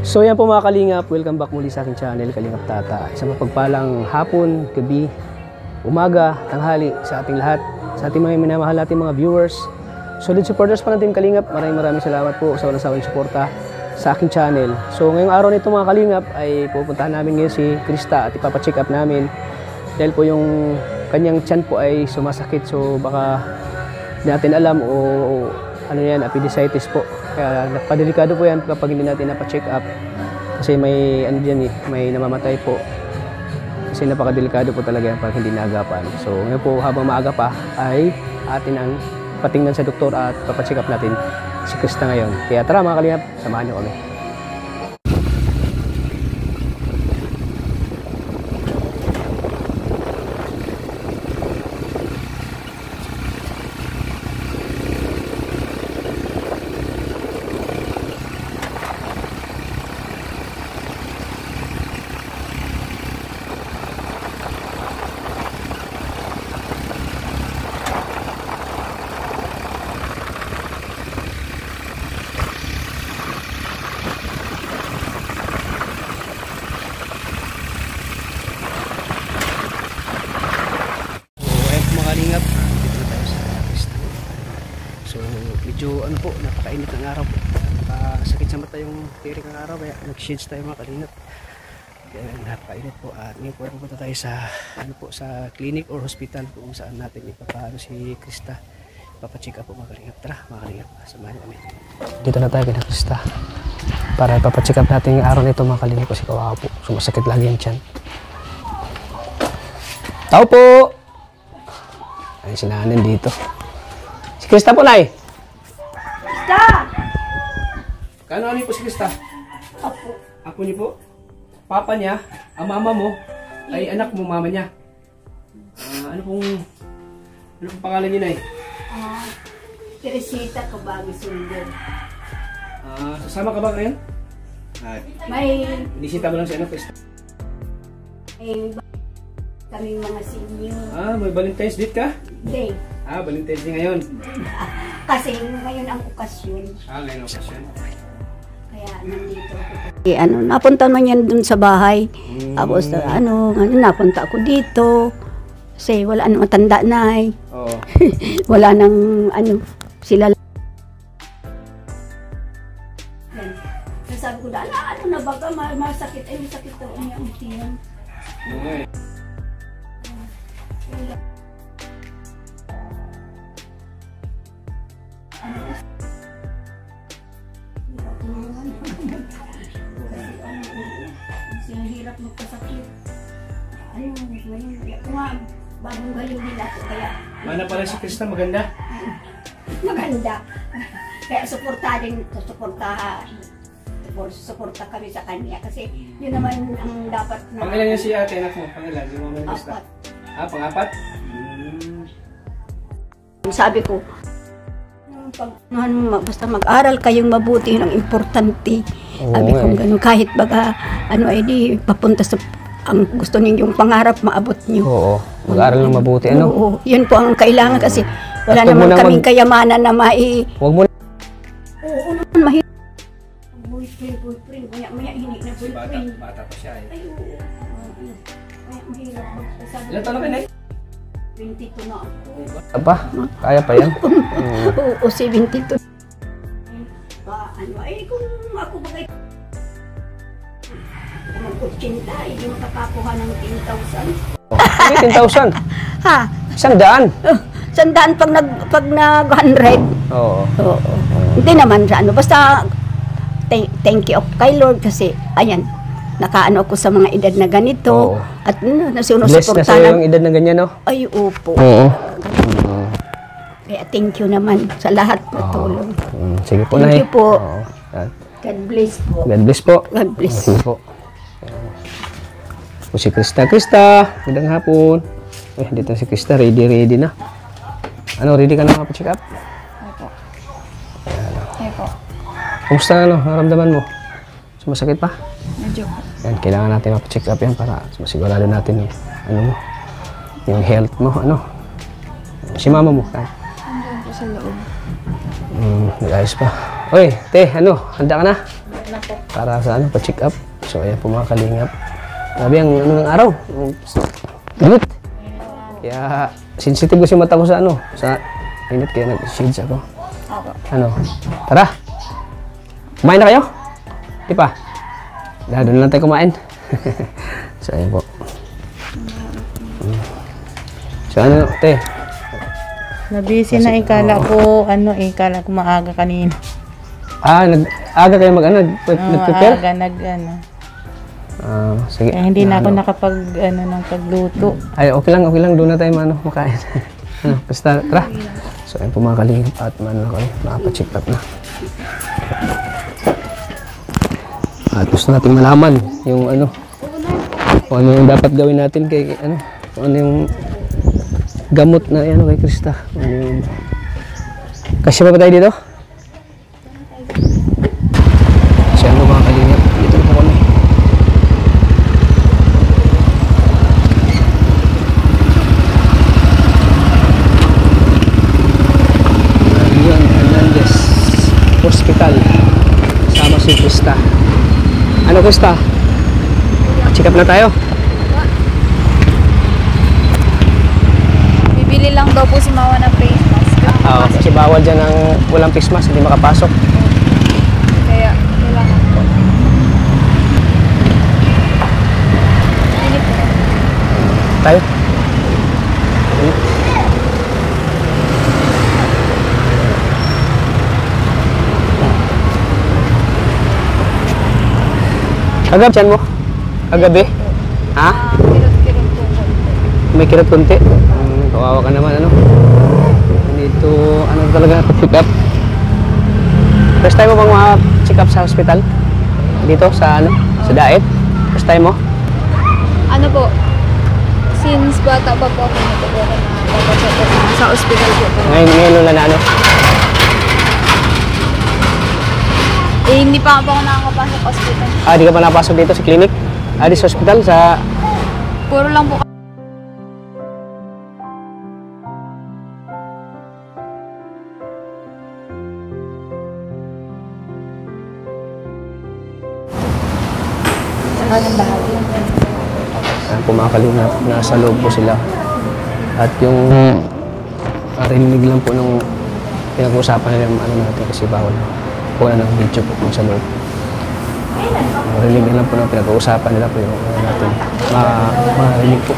So yan po mga kalingap, welcome back muli sa aking channel, Kalingap Tata. Isang mapagpalang hapon, gabi, umaga, tanghali sa ating lahat, sa ating mga minamahal nating mga viewers. Solid supporters pa natin Kalingap, maraming salamat po sa walang sawang suporta sa aking channel. So ngayong araw nito mga Kalingap ay pupuntahan namin ngayon si Krista at ipapacheck up namin dahil po yung kanyang tiyan po ay sumasakit, so baka hindi natin alam o ano yan, appendicitis po. Kaya napadelikado po yan kapag hindi natin napacheck up kasi may ano dyan may namamatay po kasi napakadelikado po talaga yan pag hindi naagapan. So ngayon po habang maaga pa ay atin ang patingnan sa doktor at papacheck up natin si Krista ngayon. Kaya tara mga Kalingap, samahan niyo kami. So medyo ano po, napakainit ng araw po, sakit sa mata yung tirik ng araw kaya nag-shades tayo mga Kalingap. Kaya napakainit po at ngayon po pupunta tayo sa ano po, sa clinic or hospital kung saan natin ipapaano si Krista, ipapacheck up po mga Kalingap. Tara mga Kalingap, samahan niyo kami. Dito na tayo kina Krista para ipapacheck up natin yung araw nito mga Kalingap kasi kawawa po, sumasakit lagi yung tiyan. Tao po! Ay sinahanin dito si Krista po, Nay. Krista! Kano po si Krista? Apo. Apo niyo po? Papa niya, ang mama mo, ay anak mo, mama niya. Ano pong pangalan niyo, Nay? Teresita Kabago Sunder. Sasama ka ba ngayon? May Inisita mo lang si ano, Krista? kaming mga senior. May Valentine's Day ka? Day. Valentine's Day ngayon. Kasi ngayon ang okasyon. Ngayon ang okasyon. Kaya nandito ako. Napunta man yan dun sa bahay. Tapos napunta ako dito. Kasi wala nang matanda na eh. Oo. Wala nang sila. Sabi ko na, ano na baga, masakit. Ay, masakit daw ang tiyan. Okay. Hirap magkasakit. Ngayon, bagong galing nila ako, kaya Mana pala si Krista, maganda? maganda. Kaya suporta kami sa kanya kasi yun naman ang dapat na. Pangilan niya si ate, anak mo? Pangilan, yung mga Krista? Apat. Pang-apat? Sabi ko, basta mag-aral kayong mabuti, yun ang importante. Sabi ko ganun, kahit baga, di papunta sa ang gusto ninyong pangarap, maabot niyo. Oo, mag-aral ng mabuti, ano? Oo, yun po ang kailangan kasi wala naman kaming kayamanan na Huwag mo Oo, naman mahirap. Boyfriend, maya hindi na boyfriend. Bata pa siya eh. Ay, oo. Mahirap magsasabi. Ilan taon na kayo, Nay? 22 na ako. Apa? Kaya pa yan? Oo, 72. Kung ako bagay mag-80, hindi makakakuha ng 10,000. 10,000? Ha? 100? 100 pag nag-100. Oo. Oo. Hindi naman sa basta thank you kay Lord kasi ayan, nakaano ako sa mga edad na ganito. Oo. At Blessed na sa'yo yung edad na ganyan, no? Ay, opo. Oo. Kaya thank you naman sa lahat na tulong. Sige po, Thank Nay. you po. Oo. God bless po. God bless po. God bless. Sige po. Si Krista. Krista, magandang hapon. Dito si Krista, ready na. Ready ka na mapa-check up? Opo. Opo. Kumusta naramdaman mo? Sumasakit pa? Medyo. Yan, kailangan natin mapa-check up yan para masigurado natin yung health mo, Si mama mo, Hanggang po sa loob. Nag-ayos pa. Oy, te, handa ka na? na po. para sa ano, pa-check up. So ayan po mga kalingap. Grabe ang ano ng araw. Init. Kaya sensitive kasi mata ko sa ano, sa init kaya nag-shades ako. Opo. Ano? Tara. Kumain na kayo? Di pa? Doon lang tayo kumain. So ayan po. So ano, te? Nabisi na ikala ko, ikala ko maaga kanina. Aga kayo nag-prepare? Maaga Sige. Kaya hindi na ako nakapag, ng pagluto. Ay, okay lang. Doon na tayo makain. Basta, tara. So, ayun po mga kalingap at nakapacheck up na. At gusto natin malaman yung kung ano yung dapat gawin natin kung ano yung gamot na kay Krista. Kasi ba tayo dito? So, ayun po mga kalingap. Dito na po kami. Hospital sama si Krista. Ano Krista? Check up na tayo. Bibili lang daw po si Mama ng face mask. Oo, kasi bawal dyan ang walang face mask, hindi makapasok. Kaya kailangan po. Init po. Tayo. Kagabi dyan mo? Kagabi? Ha? Kirot-kirot po. May kirot kunti? Kawawa ka naman, Dito, talaga, pick up. First time mo bang ma-check up sa hospital? Dito, sa sa diet? First time mo? Ano po? Since bata pa po ako nito po ako napapacheck up sa ospital po. Ngayon lang na Hindi pa po ako nakakapasok sa ospital. di ka pa napasok dito sa clinic? Di sa hospital, sa... Puro lang po. Ayan po mga kalingap, nasa loob po sila. At yung narinig lang po nung pinag-uusapan nila yung natin kasi bawal po ng video po kung sa loob. Narinig lang po nung pinag-uusapan nila po yung natin. Marinig po.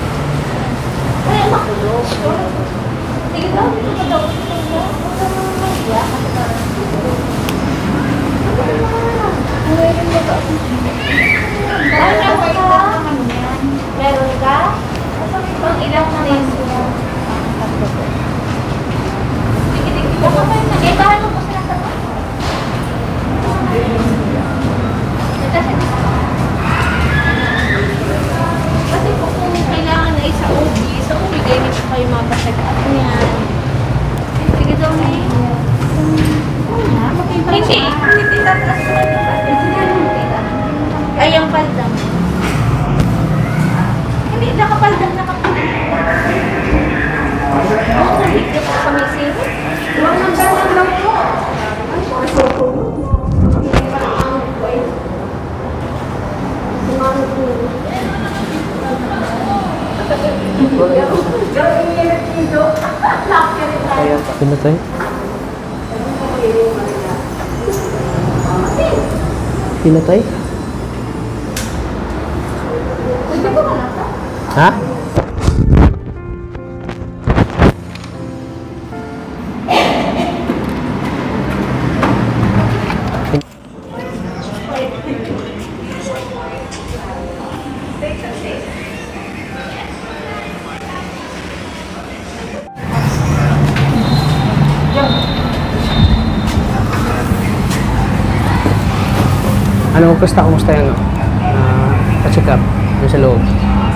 Meron ka? Pang ilang days mo? Ibahan mo po sila sa kasi po kung kailangan na sa OB, ganyan po kayo mapacheck up niyan. Sige daw ni. Hindi. Hindi tataas mo. Ay, ang paldang. Hindi, nakapaldang. Hindi po kami sino. Huwag nang ganang lang po. Pinatay? Pinatay? Ha? Ano, kumusta yung pa-check up yung sa loob?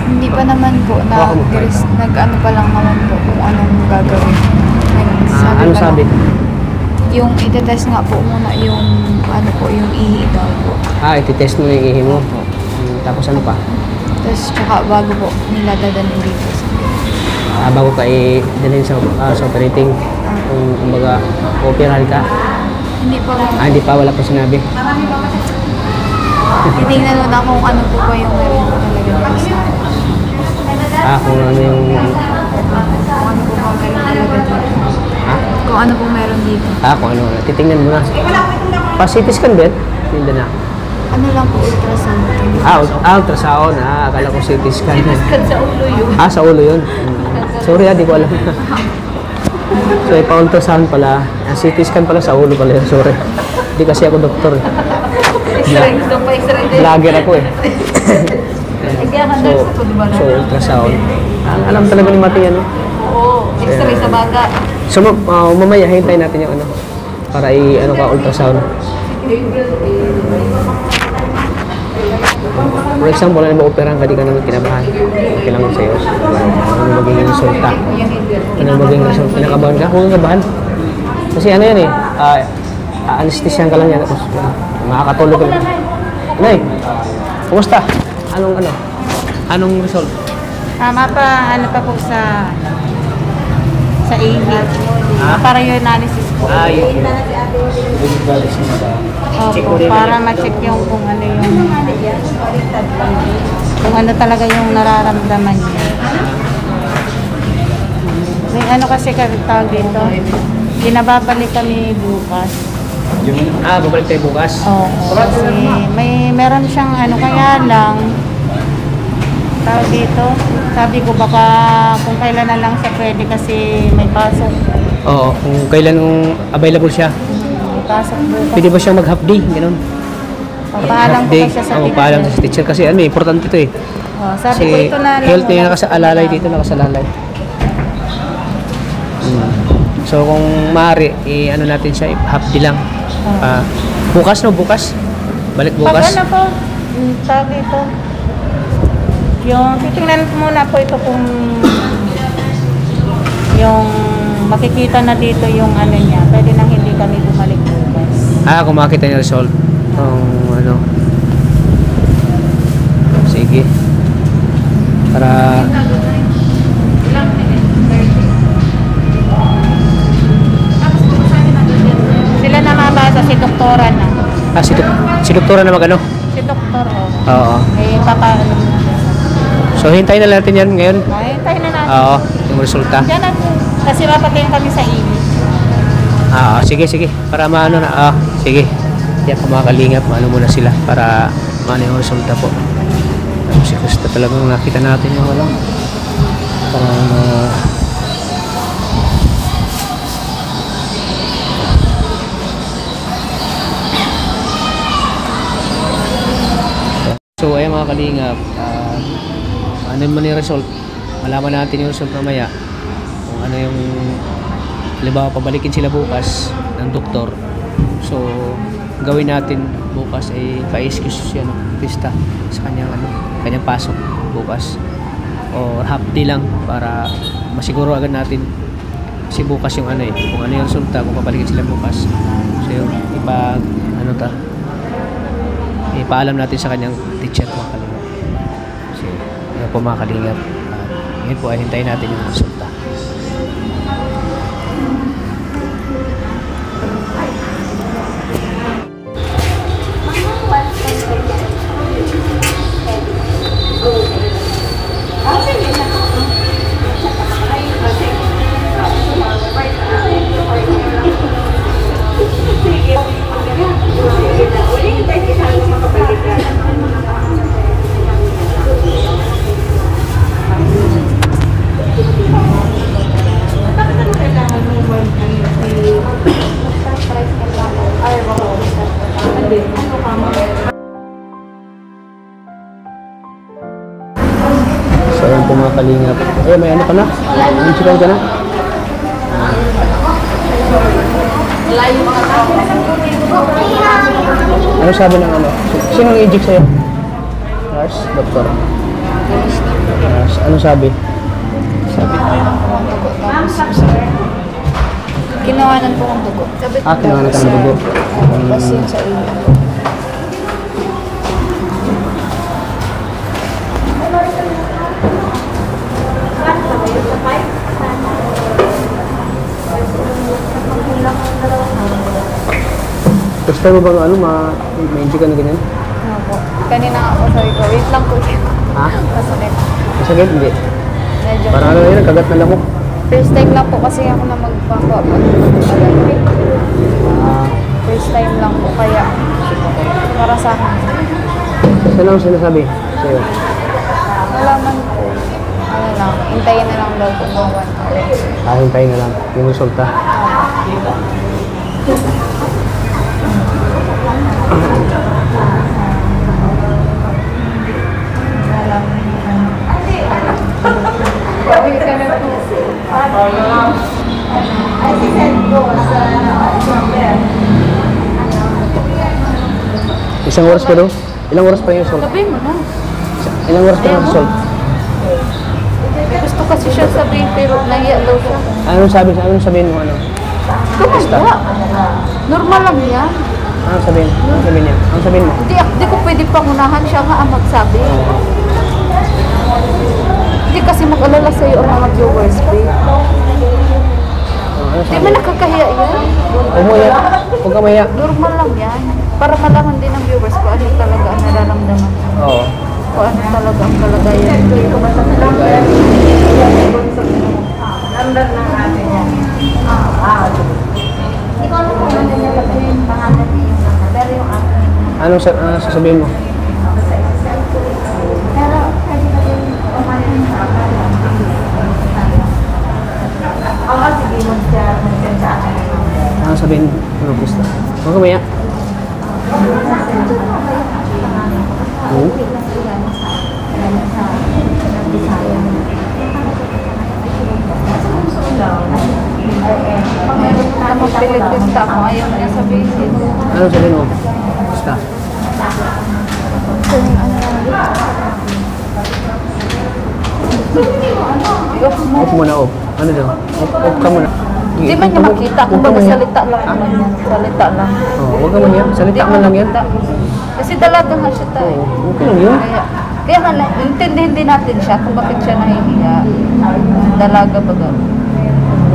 Hindi pa naman po. Nag-ano pa lang naman po kung anong gagawin. Ano sabi? Yung itetest nga po muna yung yung ihi daw po. Ititest mo yung ihi mo. Tapos ano pa? Tapos tsaka bago po nila dadalhin dito. Bago ka i-dalhin sa operating, kung kumbaga operahan ka. Hindi pa po. Hindi pa, wala pa sinabi. Titingnan mo na kung ano po ba yung meron po talaga dito sa Kung ano yung... kung ano po meron dito. Kung ano. Titingnan mo na. Pa-CT scan, Bet? Hindi na. Ano lang po ultrasound. Ultrasound. Akala ko CT scan. Sa ulo yun. Sa ulo yun. Sorry, di ko alam. So, ipa-ultrasound pala. CT scan pala sa ulo pala yun. Sorry. Hindi kasi ako doktor. X-ray. Gusto pa X-ray din. Vlogger ako eh. Kaya ka nurse ako, di ba? So, ultrasound. Alam talaga ni Mati yan, no? Oo. X-ray sa baga. So, mamaya, hintayin natin yung ano. Para ultrasound. For example, ano ba operahan ka, di ka naman kinabahan. Okay lang sa'yo. Ano magiging resulta? Ano magiging resulta? Pinakabahan ka? Huwag kabahan. Kasi ano yan eh, anesthesian ka lang yan. Tapos, makakatulog ka lang. Nay, kumusta? Anong result? Ano pa po sa AV. Para yung analysis po. Yun. Opo, para ma-check yung kung ano talaga yung nararamdaman niya. May ano kasi tawag dito, pinababalik kami bukas. Babalik tayo bukas? Oo, kasi meron siyang kaya lang, tawag dito, sabi ko baka kung kailan na lang siya pwede kasi may pasok. Oo, kung kailan available siya. May pasok bukas. Pwede ba siyang mag-half day? Ganun. Paalam ko pa siya sa teacher. Paalam sa teacher kasi importante ito eh. Sabi ko ito na lang. Health niya nakasalalay dito, nakasalalay. So kung maaari, natin siya, half day lang. Bukas. Balik bukas. Pag ano po, tawag dito, yung titingnan ko muna po ito kung yung makikita na dito yung niya, pwede nang hindi kami bumalik bukas. Kung makita niya result. Sige. Para Sila na mabasa, si doktora na. si doktora na magano? Si doktor, Oo. papaano na. So hintayin na natin yan ngayon. Tayo na natin. Oo, yung resulta. Diyan na po. Kasi mapatayin kami sa init. Sige. Para maano na. Sige. Yan kung mga kalingap, maano muna sila para maano yung resulta po. Tapos si Krista talagang nakita natin yung parang so ayan mga kalingap, ano man yung result, malaman natin yung result mamaya kung ano yung halimbawa pabalikin sila bukas ng doktor. So gawin natin bukas ay pa-excuse siya Krista sa kanyang pasok bukas o half day lang para masiguro agad natin kasi bukas yung kung ano yung resulta kung pabalikin sila bukas. So yung ipaalam natin sa kanyang teacher mga kalingap. So yun po mga kalingap, ngayon po ay hintayin natin yung resulta. So yun po mga kalingap. May ano ka na? May insurance ka na? Ano sabi ng Sino ang eject sa'yo? Nurse? Doktor? Nurse. Ano sabi? Ginawanan po ang dugo. Kinawanan ka ng dugo. Tapos yun sa iyo. Gusto mo bang may inject ka na ganyan? Opo. kanina nga ako sabi ko, wait lang po. Ha? Masakit. Masakit? Hindi. Medyo. Parang ano yun, kagat na lamok. First time lang po kasi ako na magpapa. First time lang po kaya para sa akin. Saan ang sinasabi sa'yo? Wala man po. Ano lang, hintayin na lang daw po mga 1 hour. Hintayin na lang yung resulta. Isang oras pa daw? Ilang oras pa yung result? Sabihin mo na. Ilang oras pa yung result? May gusto kasi siya sabihin pero nahiya daw siya. Anong sabihin mo ano? Gumagawa. Normal lang yan. Anong sabihin? Anong sabihin niya? Anong sabihin mo? Hindi ko pwede pangunahan siya nga ang magsabi. Hindi kasi mag-alala sa'yo ang mga viewers, babe. Ano Hindi sabi? man nakakahiya yan. Huwag mo yan. Huwag ka mahiya. Normal lang yan. Para malaman din ng viewers kung ano talaga ang nararamdaman. Oo. Kung ano talaga ang kalagayan. Number ng atin yan. Ikaw na kung ano niya sabihin, pangalan niya yung number. Pero yung akin. Anong sasabihin mo? Pero, kasi kasi umanin sa akin. Oo, sige mo siya. Mag-send sa akin. Anong sabihin mo? Ano gusto? Huwag ka mahiya. Tapos pilit-pilita ako, ayaw niya sabihin. Anong sabihin mo? Basta. Off muna, off. Ano daw? Off ka muna. Hindi man niya makita, kung baga salita lang naman yan. Salita lang. Oo, huwag ka mahiya. Salita man lang yan. Kasi dalaga nga siya tayo. Oo, okay lang yun. Kaya nga, intindihin din natin siya kung bakit siya nahihiya. Dalaga baga.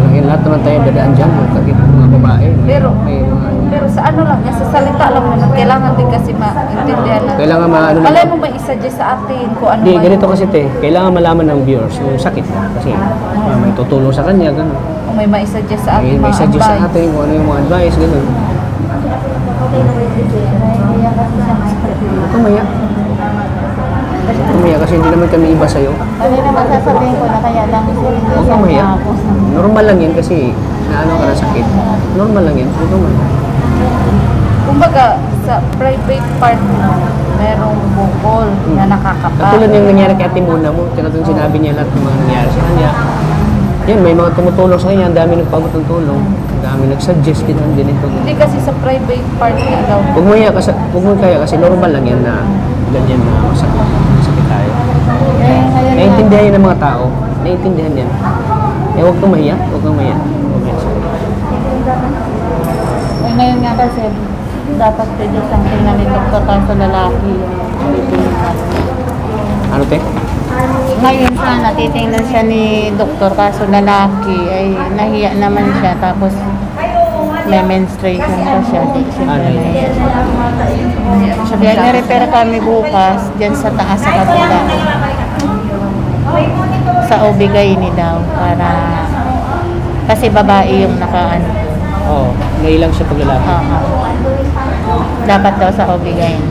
Yung lahat naman tayo dadaan dyan, mga babae. Pero, May mga... pero sa ano lang, sa salita lang naman. Kailangan din kasi maintindihan natin. Kailangan maano lang. Malay mo ba isa-suggest sa atin kung ano Hindi, ba ganito kasi te. Kailangan malaman ng viewers yung sakit niya. Kasi may tutulong sa kanya, gano'n. kung may maisuggest sa atin May mga suggest sa advice. atin kung ano yung mga advice, gano'n. Huwag kang mahiya. Huwag kang mahiya kasi hindi naman kami iba sa'yo. Ano naman sasabihin ko na kaya lang Huwag kang mahiya. Normal lang yan kasi naano ka ng sakit. Normal lang yan. Huwag kang mahiya. Kumbaga, sa private part mo, merong bukol na nakakapa. Katulad yung nangyari kay Ate Mona mo, tinatong sinabi niya lahat ng mga nangyari sa kanya. Yan, may mga tumutulong sa kanya, ang dami nagpabot ng tulong, ang dami nagsuggest, ganun din ito. Hindi kasi sa private part niya daw. Huwag mo kaya kasi normal lang yan na ganyan na masakit tayo. Naiintindihan yan ng mga tao, naiintindihan yan. Eh, huwag kang mahiya, huwag kang mahiya. Eh, ngayon nga kasi, dapat pwede siyang tingnan ni Dr. Kaso lalaki yung Ano te? ngayon sana titingnan siya ni Dr. Kaso lalaki ay nahiya naman siya tapos may menstruation pa siya. Di siya nahiya. Kaya na-repair kami bukas dyan sa taas sa kabila. Sa OB-GYN daw para kasi babae yung nakaano. Oo, nailang siya pag lalaki. Dapat daw sa OB-GYN.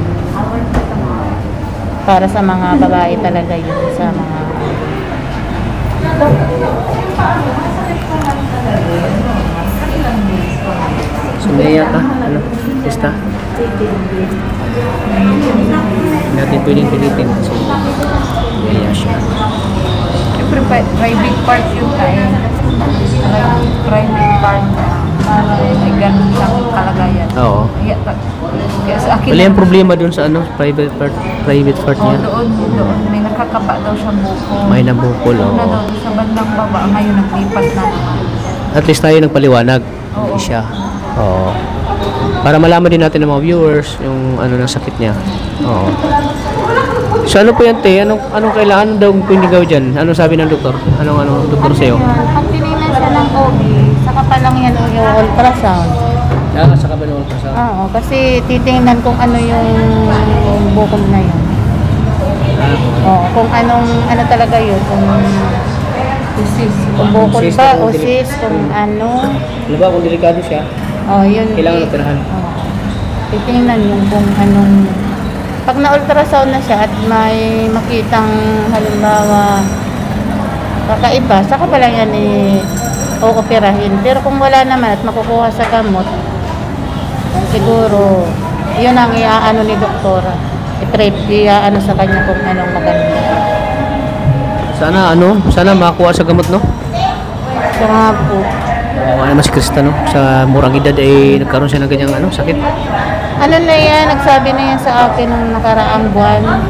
Para sa mga babae talaga yun. Sa mga... So, naiya ka? Ano? Basta? Hindi natin pwedeng pilitin kasi naiya siya. Siyempre, private part yun tayo. Private part para may ganun siyang kalagayan. Oo. Kaya sa akin, Wala yung problema dun sa ano, private part niya. doon, may nakakapa daw siyang buko. May nabukol, Una oo. daw sa bandang baba, ngayon naglipat na naman. At least tayo nagpaliwanag. Oo. Hindi siya. Oo. Para malaman din natin ng mga viewers yung ano ng sakit niya. Oo. So ano po yan te? Anong kailangan daw pwede gawin dyan? Anong sabi ng doktor? Anong doktor sa'yo? Pag tinignan siya ng OB, saka pa lang yan yung ultrasound. Saka ba ng ultrasound? Oo, kasi titingnan kung ano yung bukol na yun. kung ano talaga yun, kung bukol Cyst ba o o cyst, kung ano. Ano ba kung delikado siya? Oh, yun. Kailangan operahan. Titingnan yun kung anong... Pag na-ultrasound na siya at may makitang halimbawa kakaiba, saka pa lang yan o-operahin. Pero kung wala naman at makukuha sa gamot, siguro, yun ang iaano ni doktora. Iaano sa kanya kung anong maganda. Sana makakuha sa gamot, no? So nga po. Naman si Krista, no? Sa murang edad ay nagkaroon siya ng ganyang sakit. Ano na yan, nagsabi na yan sa akin nung nakaraang buwan.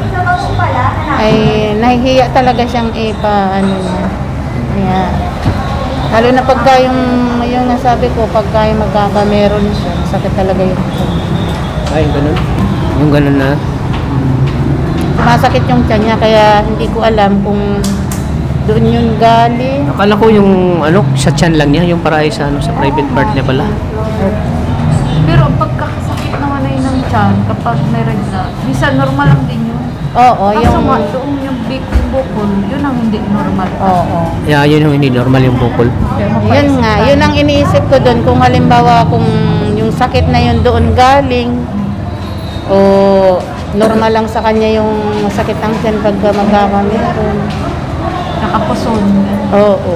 Ay, nahihiya talaga siyang Kaya, lalo na pagka yung nasabi ko, pagka yung magkakameron siya, sakit talaga yung Ay, yung ganun? Yung ganun na? masakit yung tiyan niya, kaya hindi ko alam kung doon yun galing. Akala ko yung sa tiyan lang niya, yung para ay sa private part niya pala. Pero pagkakasakit naman ay ng tiyan, kapag may regla, minsan normal lang din yun. Oo, Kaso nga, doon yung big bukol, yun ang hindi normal. Oo. Yeah, yun yung hindi normal yung bukol. Yun nga, yun ang iniisip ko doon, kung halimbawa kung yung sakit na yun doon galing, o normal lang sa kanya yung sakit ng tiyan pagka magkakameron. Nakapuson. Oo.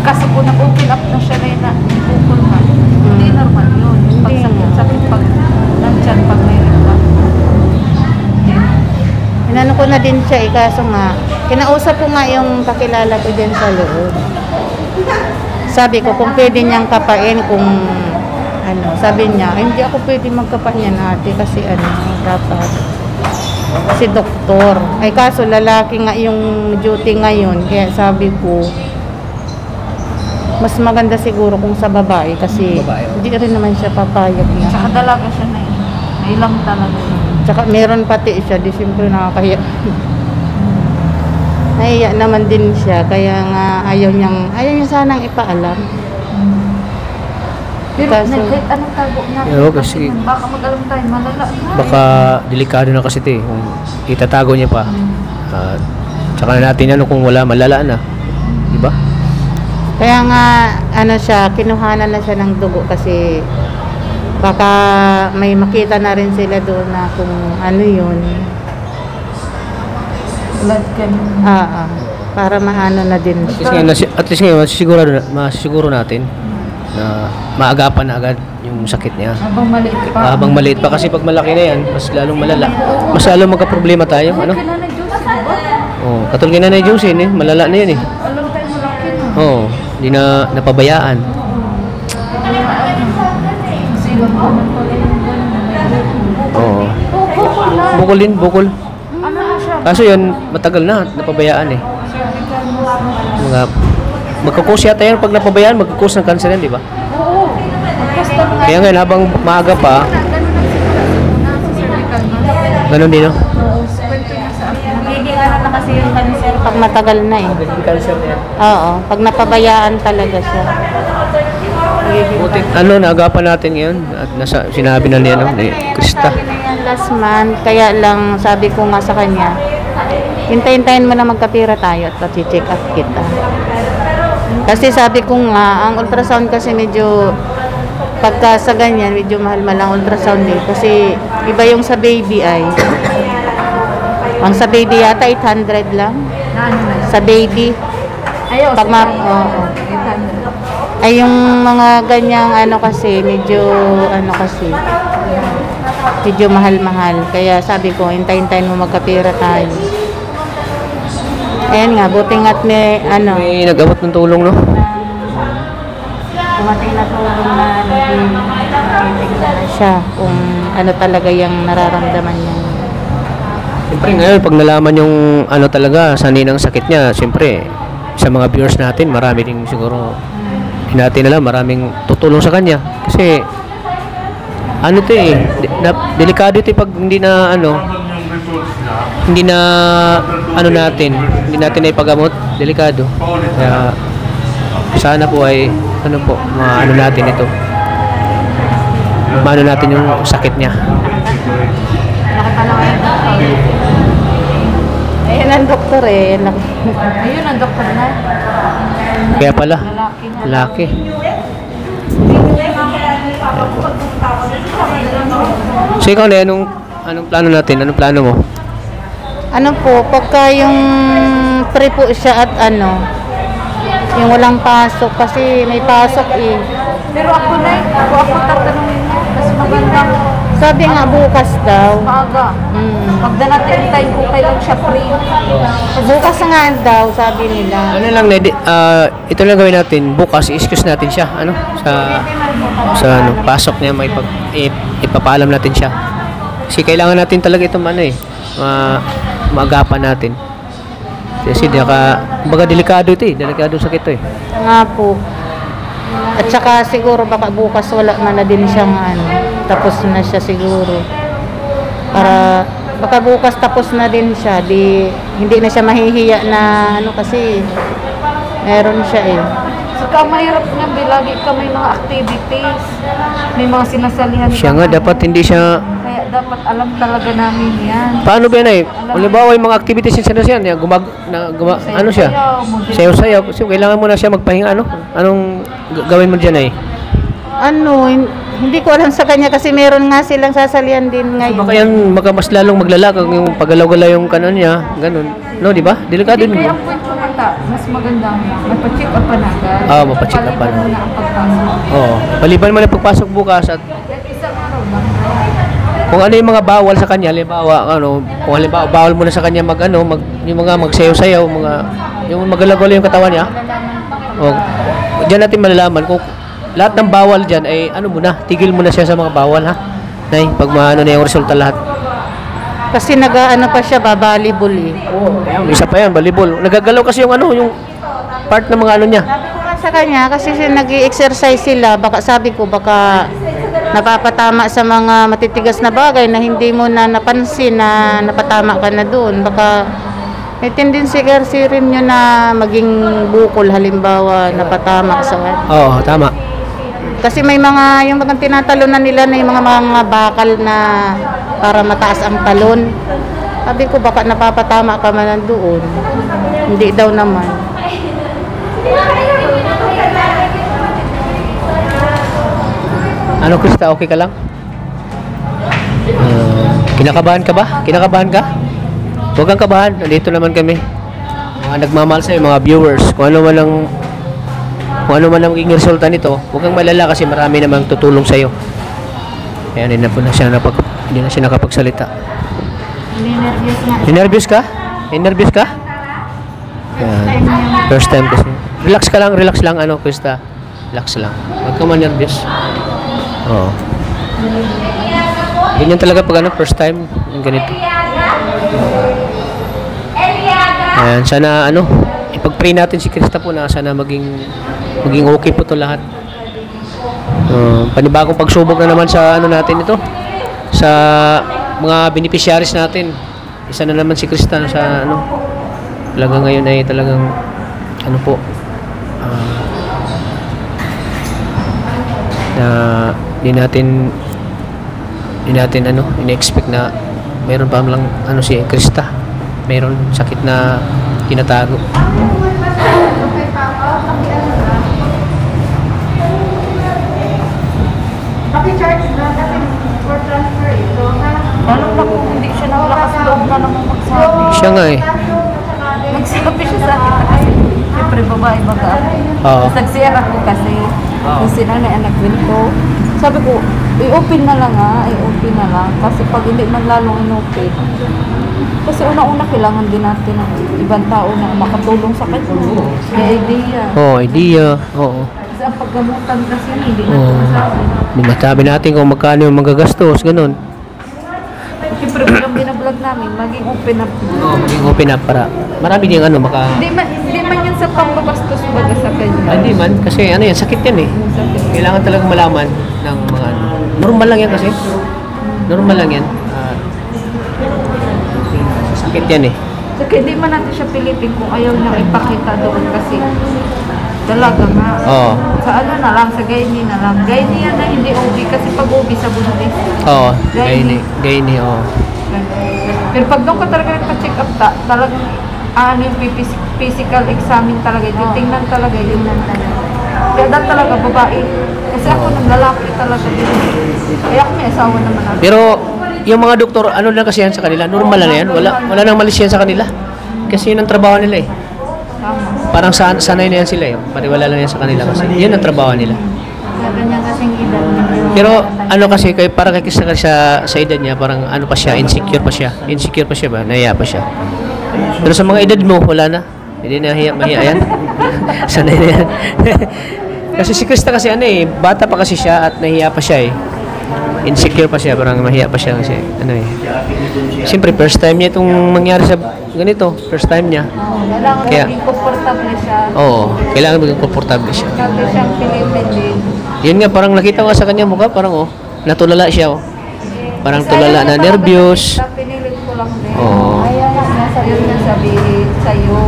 Kasi kung nag-open up na siya na bukol na, hindi normal yun. Yung Hindi pagsakit pag ng tiyan, pag may regla. Inano ko na din siya, kaso nga, kinausap ko nga yung kakilala ko din sa loob. Sabi ko, kung pwede niyang kapain, kung sabi niya, hindi ako pwede magkapain yan ate, kasi dapat si doktor. Ay kaso, lalaki nga yung duty ngayon, kaya sabi ko, mas maganda siguro kung sa babae, kasi Babae, oh. hindi rin naman siya papayag na. Tsaka dalaga siya na yun. May lang talaga yun. Tsaka meron pati siya, di siyempre nakakahiya. Nahiya naman din siya, kaya nga ayaw niya sanang ipaalam. Pero Kaso- kahit anong tago natin, Oo, kasi- baka mag-alam tayo, malala na. Baka delikado na kasi ito kung itatago niya pa. Tsaka na natin kung wala, malala na. Diba? Kaya nga, siya, kinuhanan na siya ng dugo kasi baka may makita na rin sila doon na kung ano yun. Blood can. Para maano na din At siya. least ngayon, masisiguro natin na maagapan na agad yung sakit niya. Habang maliit pa. Habang maliit pa kasi pag malaki na yan, mas lalong malala. Mas lalong magka-problema tayo, ano? Kailan na Diyos, diba? Oh, katulad nga na Josie, malala na yan eh. Alam tayo malaki na. Oh, hindi na napabayaan. Kasi ilang buwan pala yung gano'n. Oo. Bukol na. Bukol din, bukol. Ano na siya? Kaso yun, matagal na, napabayaan eh. Cervical muscle. Mga, magkakos yata yan, pag napabayaan, magkakos ng cancer yan, di ba? Oo. Basta nga. Kaya ngayon, habang maaga pa, Ganun na sa cervical muscle. ganun din, no? Kwento niya sa akin. Nagiging na kasi yung cancer pag matagal na eh. Cancer yan. Oo, pag napabayaan talaga siya. Buti, naagapan natin ngayon at sinabi na niya, ni Krista. Sabi na yan last month, kaya lang sabi ko nga sa kanya, hintayin mo na magkapira tayo at pati-check up kita. Kasi sabi ko nga, ang ultrasound kasi medyo, pagka sa ganyan, medyo mahal-mahal ang ultrasound eh. Kasi iba yung sa baby ay, ang sa baby yata 800 lang. Ano na? Sa baby. Ayaw. Pag oo. Ay yung mga ganyang kasi, medyo medyo mahal-mahal. Kaya sabi ko, hintayin mo magkapira tayo. Ayan nga, buti nga't May nag-abot ng tulong, no? dumating na tulong na nagtitignan na siya kung ano talaga yung nararamdaman niya. Siyempre ngayon, pag nalaman yung talaga, sanay ng sakit niya, siyempre, sa mga viewers natin, marami din siguro, hindi natin alam, maraming tutulong sa kanya. Kasi, delikado ito pag hindi na, hindi natin na ipagamot, delikado. Kaya, sana po ay, maano natin ito. Maano natin yung sakit niya. ang doktor eh. Ayun ang doktor na. Kaya pala, Lalaki niya. laki. So ikaw na, anong plano natin? Anong plano mo? Ano po, pagka yung pre po siya at ano, yung walang pasok kasi may pasok eh. Pero ako na, ako tatanungin mo. Mas maganda. Sabi nga bukas daw. Maaga. Pag danating time ko kailan siya free. Bukas nga daw, sabi nila. Ano lang, ito lang gawin natin. Bukas, i-excuse natin siya. Ano? Sa pasok niya, ipapaalam natin siya. Kasi kailangan natin talaga itong maagapan natin. Kasi baga delikado ito eh. Delikado sakit ito eh. Nga po. At saka siguro baka bukas wala man na din siyang tapos na siya siguro. Para baka bukas tapos na din siya, hindi na siya mahihiya na kasi meron siya eh. Saka mahirap nga, lagi ka may mga activities. May mga sinasalihan. Siya nga, dapat hindi siya... Kaya dapat alam talaga namin yan. Paano ba yan eh? Halimbawa yung mga activities yung sinasyan, ano siya? Sayaw-sayaw. Kasi kailangan mo na siya magpahinga. Anong gawin mo dyan eh? Hindi ko alam sa kanya kasi meron nga silang sasalihan din ngayon. Baka yan, mas lalong maglalakag yung paggalaw-galaw yung kanan niya. Ganun. No, di ba? Delikado Hindi din. kaya ang point ko mata, mas maganda mapacheck up pa na agad. Oo, mapacheck up pa na. Paliban mo na ang pagpasok. Oo. Paliban mo na pagpasok bukas at At isang araw lang. kung ano yung mga bawal sa kanya, halimbawa, kung halimbawa bawal mo na sa kanya yung mga magsayaw-sayaw, yung magalaw-galaw yung katawan niya. Diyan natin malalaman kung lahat ng bawal diyan ay tigil mo na siya sa mga bawal ha. Nay, pag maano na yung resulta lahat. Kasi pa siya babalibol eh. Isa pa yan, volleyball. Nagagalaw kasi yung part ng mga niya. Sabi ko nga sa kanya kasi nag-i-exercise sila, baka napapatama sa mga matitigas na bagay na hindi mo na napansin na napatama ka na doon. Baka may tendency kasi rin yun na maging bukol halimbawa napatama sa... Oo, tama. Kasi may yung mga tinatalunan nila na yung mga bakal na para mataas ang talon. Sabi ko baka napapatama ka man doon. Hindi daw naman. Ano, Krista, okay ka lang? Kinakabahan ka ba? Kinakabahan ka? Huwag kang kabahan. Nandito naman kami. Mga nagmamahal sa'yo, mga viewers. Kung ano man ang magiging resulta nito, huwag kang malala kasi marami namang tutulong sa'yo. Kaya hindi na siya nakapagsalita. Nervous ka? Nervous ka? Yan. First time kasi. Relax lang, Krista. Relax lang. Huwag ka man-nervous. Oo. Ganyan talaga pag first time, yung ganito. Ayan, sana ipag-pray natin si Krista po na sana maging okay po to lahat. Panibagong pagsubok na naman sa natin ito. Sa mga beneficiaries natin. Isa na naman si Krista sa talagang ngayon ay talagang na hindi natin ina-expect na mayroon pa lang si Krista, mayroon sakit na tinatago. Lalo na kung hindi siya naglakas loob na naman magsabi. Siya nga eh. Nagsabi siya sa akin kasi siyempre babae baga. Oo. Tapos nag-share ako kasi yung sinanay ang nagwinto. Sabi ko, i-open na lang i-open na lang. Kasi pag hindi man lalong in-open. Kasi unang-una kailangan din natin ng ibang tao na makatulong sa kanya. May idea. Idea. Oo. Kasi ang paggamutan kasi hindi natin masabi. Hindi masabi natin kung magkano yung magagastos, ganun. Siyempre, bilang binablog namin, maging open up. Maging open up para marami din Hindi man yan sa pambabastos baga sa kanya. Hindi man, kasi yan, sakit yan eh. Kailangan talagang malaman ng mga normal lang yan kasi. Normal lang yan. Sakit yan eh. So, hindi man natin siya pilitin kung ayaw niya ipakita doon kasi dalaga nga. Oo. Sa na lang, sa gynae na lang. Gynae yan na hindi OB kasi pag OB sa buntis. Oo, gaini, oo. Pero pag doon ka talaga nagpa-check up talagang yung physical examine talaga, titingnan talaga yun. Kaya dahil talaga babae. Kasi ako nang lalaki talaga din. Kaya ako may asawa naman ako. Pero yung mga doktor, ano lang kasi yan sa kanila? Normal na yan. Wala nang malis yan sa kanila. Kasi yun ang trabaho nila eh. Tama. Parang sanay na yan sila eh. Pariwala lang yan sa kanila kasi yun ang trabaho nila. Ganyan kasing edad niya. Pero ano kasi, parang sa edad niya, parang ano pa siya, insecure pa siya. Insecure pa siya ba? Nahiya pa siya. Pero sa mga edad mo, wala na. Hindi na mahiya yan. Sanay na yan. Kasi si Krista kasi ano eh, bata pa kasi siya at nahiya pa siya eh. Insecure pa siya, parang mahiya pa siya kasi ano eh. Siyempre, first time niya itong mangyari sa ganito. First time niya. Kailangan Kaya- maging komportable siya. Oo, kailangan maging komportable siya. Dati siyang pilitin din. Yun nga, parang nakita ko sa kanya mukha, parang natulala siya Parang tulala na nervyos. Pinilit ko lang din. Oo. Ayaw niya sabihin sabihin sa'yo.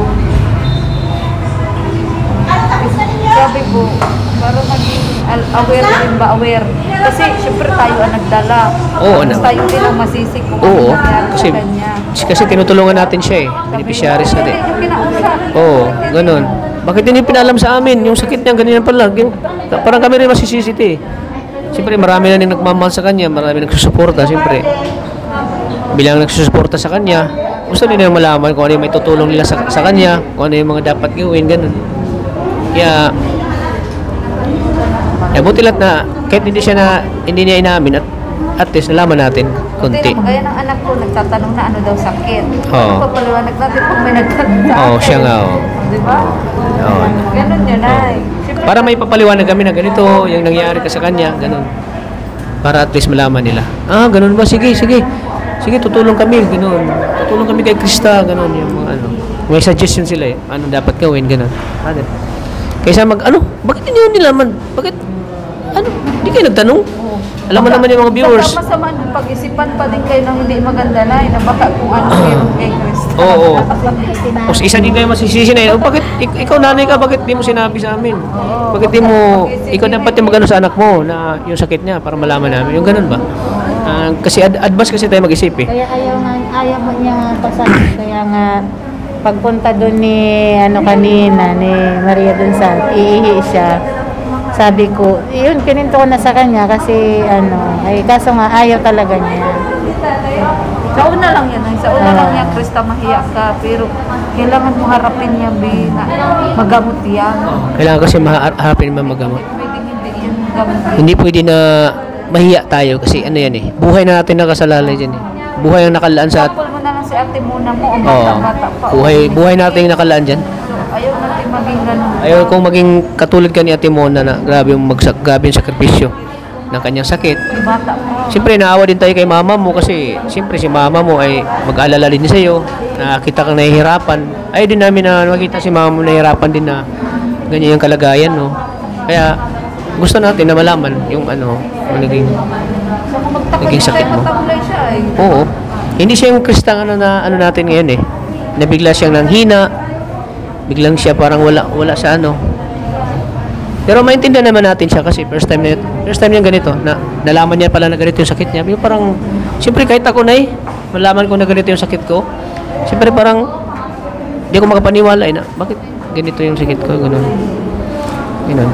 Sabi ko, para maging aware din ba? Aware. Kasi syempre tayo ang nagdala. Oo, Tapos naman. tayo din ang masisik kung Oo, ano nangyari kasi, sa kanya. kasi tinutulungan natin siya eh. Beneficiaries Hindi natin. yung kinausap. Oo, ganun. Bakit hindi pinalam sa amin? Yung sakit niya, ganyan pala. Parang kami rin masisisit eh. Siyempre, marami na rin nagmamahal sa kanya. Marami nagsusuporta, siyempre. Bilang nagsusuporta sa kanya, gusto nila malaman kung ano yung may tutulong nila sa kanya, kung ano yung mga dapat gawin, ganun. Kaya, buti lahat na, kahit hindi niya inamin, at least nalaman natin konti. Tingnan mo, gaya ng anak ko, nagtatanong na ano daw sakit. Oo. Ano pa paliwanag natin kung may nagtatanong sa Oo, akin? siya nga, oo. Di ba? Oo. Ganun yun ay. Siyempre, Para may papaliwanag kami na ganito, yung nangyari ka sa kanya, ganun. Para at least malaman nila. Ah, ganun ba? Sige. Sige, tutulong kami, ganun. Tutulong kami kay Krista, ganun. Yung mga ano. May suggestion sila eh. Ano dapat gawin, ganun. Kaysa bakit hindi nyo nilaman? Bakit, hindi kayo nagtanong? Alam mo naman yung mga viewers. Baka masama ng pag-isipan pa din kayo ng hindi maganda na baka kung ano meron kay Krista. Oo. Tapos isa din kayo masisisi na yun. Bakit, ikaw nanay ka, bakit di mo sinabi sa amin? Bakit di mo, ikaw dapat yung magano sa anak mo na yung sakit niya para malaman namin. Yung ganun ba? Kasi advance kasi tayo mag-isip eh. Kaya ayaw mo niya nga pasanin. Kaya nga, pagpunta doon ni kanina, ni Maria dun sa iihi siya, sabi ko, yun, kininto ko na sa kanya kasi kaso nga ayaw talaga niya. Sa una lang yan. Sa una lang yan, Krista, mahiya ka. Pero kailangan mo harapin niya, na magamot yan. Kailangan kasi maharapin naman magamot. Pwede hindi yan magamot. Hindi pwede na mahiya tayo kasi ano yan eh. Buhay na natin nakasalalay dyan eh. Buhay ang nakalaan sa Sample mo na lang si ate muna mo, ang Oo. bata-bata pa. Buhay natin yung nakalaan dyan. Ayaw natin maging ganun. Ayaw kong maging katulad ka ni Ate Mona na grabe yung sakripisyo ng kanyang sakit. Bata pa. Siyempre, naawa din tayo kay mama mo kasi siyempre si mama mo ay mag-alala din sa'yo. Nakita kang nahihirapan. Ayaw din namin na makita si mama mo nahihirapan din na ganyan yung kalagayan, no? Kaya gusto natin na malaman yung naging sakit mo. Matamlay siya eh. Oo. Hindi siya yung Kristang natin ngayon eh. Nabigla siyang nanghina. Biglang siya parang wala sa Pero maintindihan naman natin siya kasi first time niya ganito na nalaman niya pala na ganito yung sakit niya. Yung parang siyempre kahit ako malaman ko na ganito yung sakit ko. Siyempre parang hindi ako makapaniwala na bakit ganito yung sakit ko, ganun.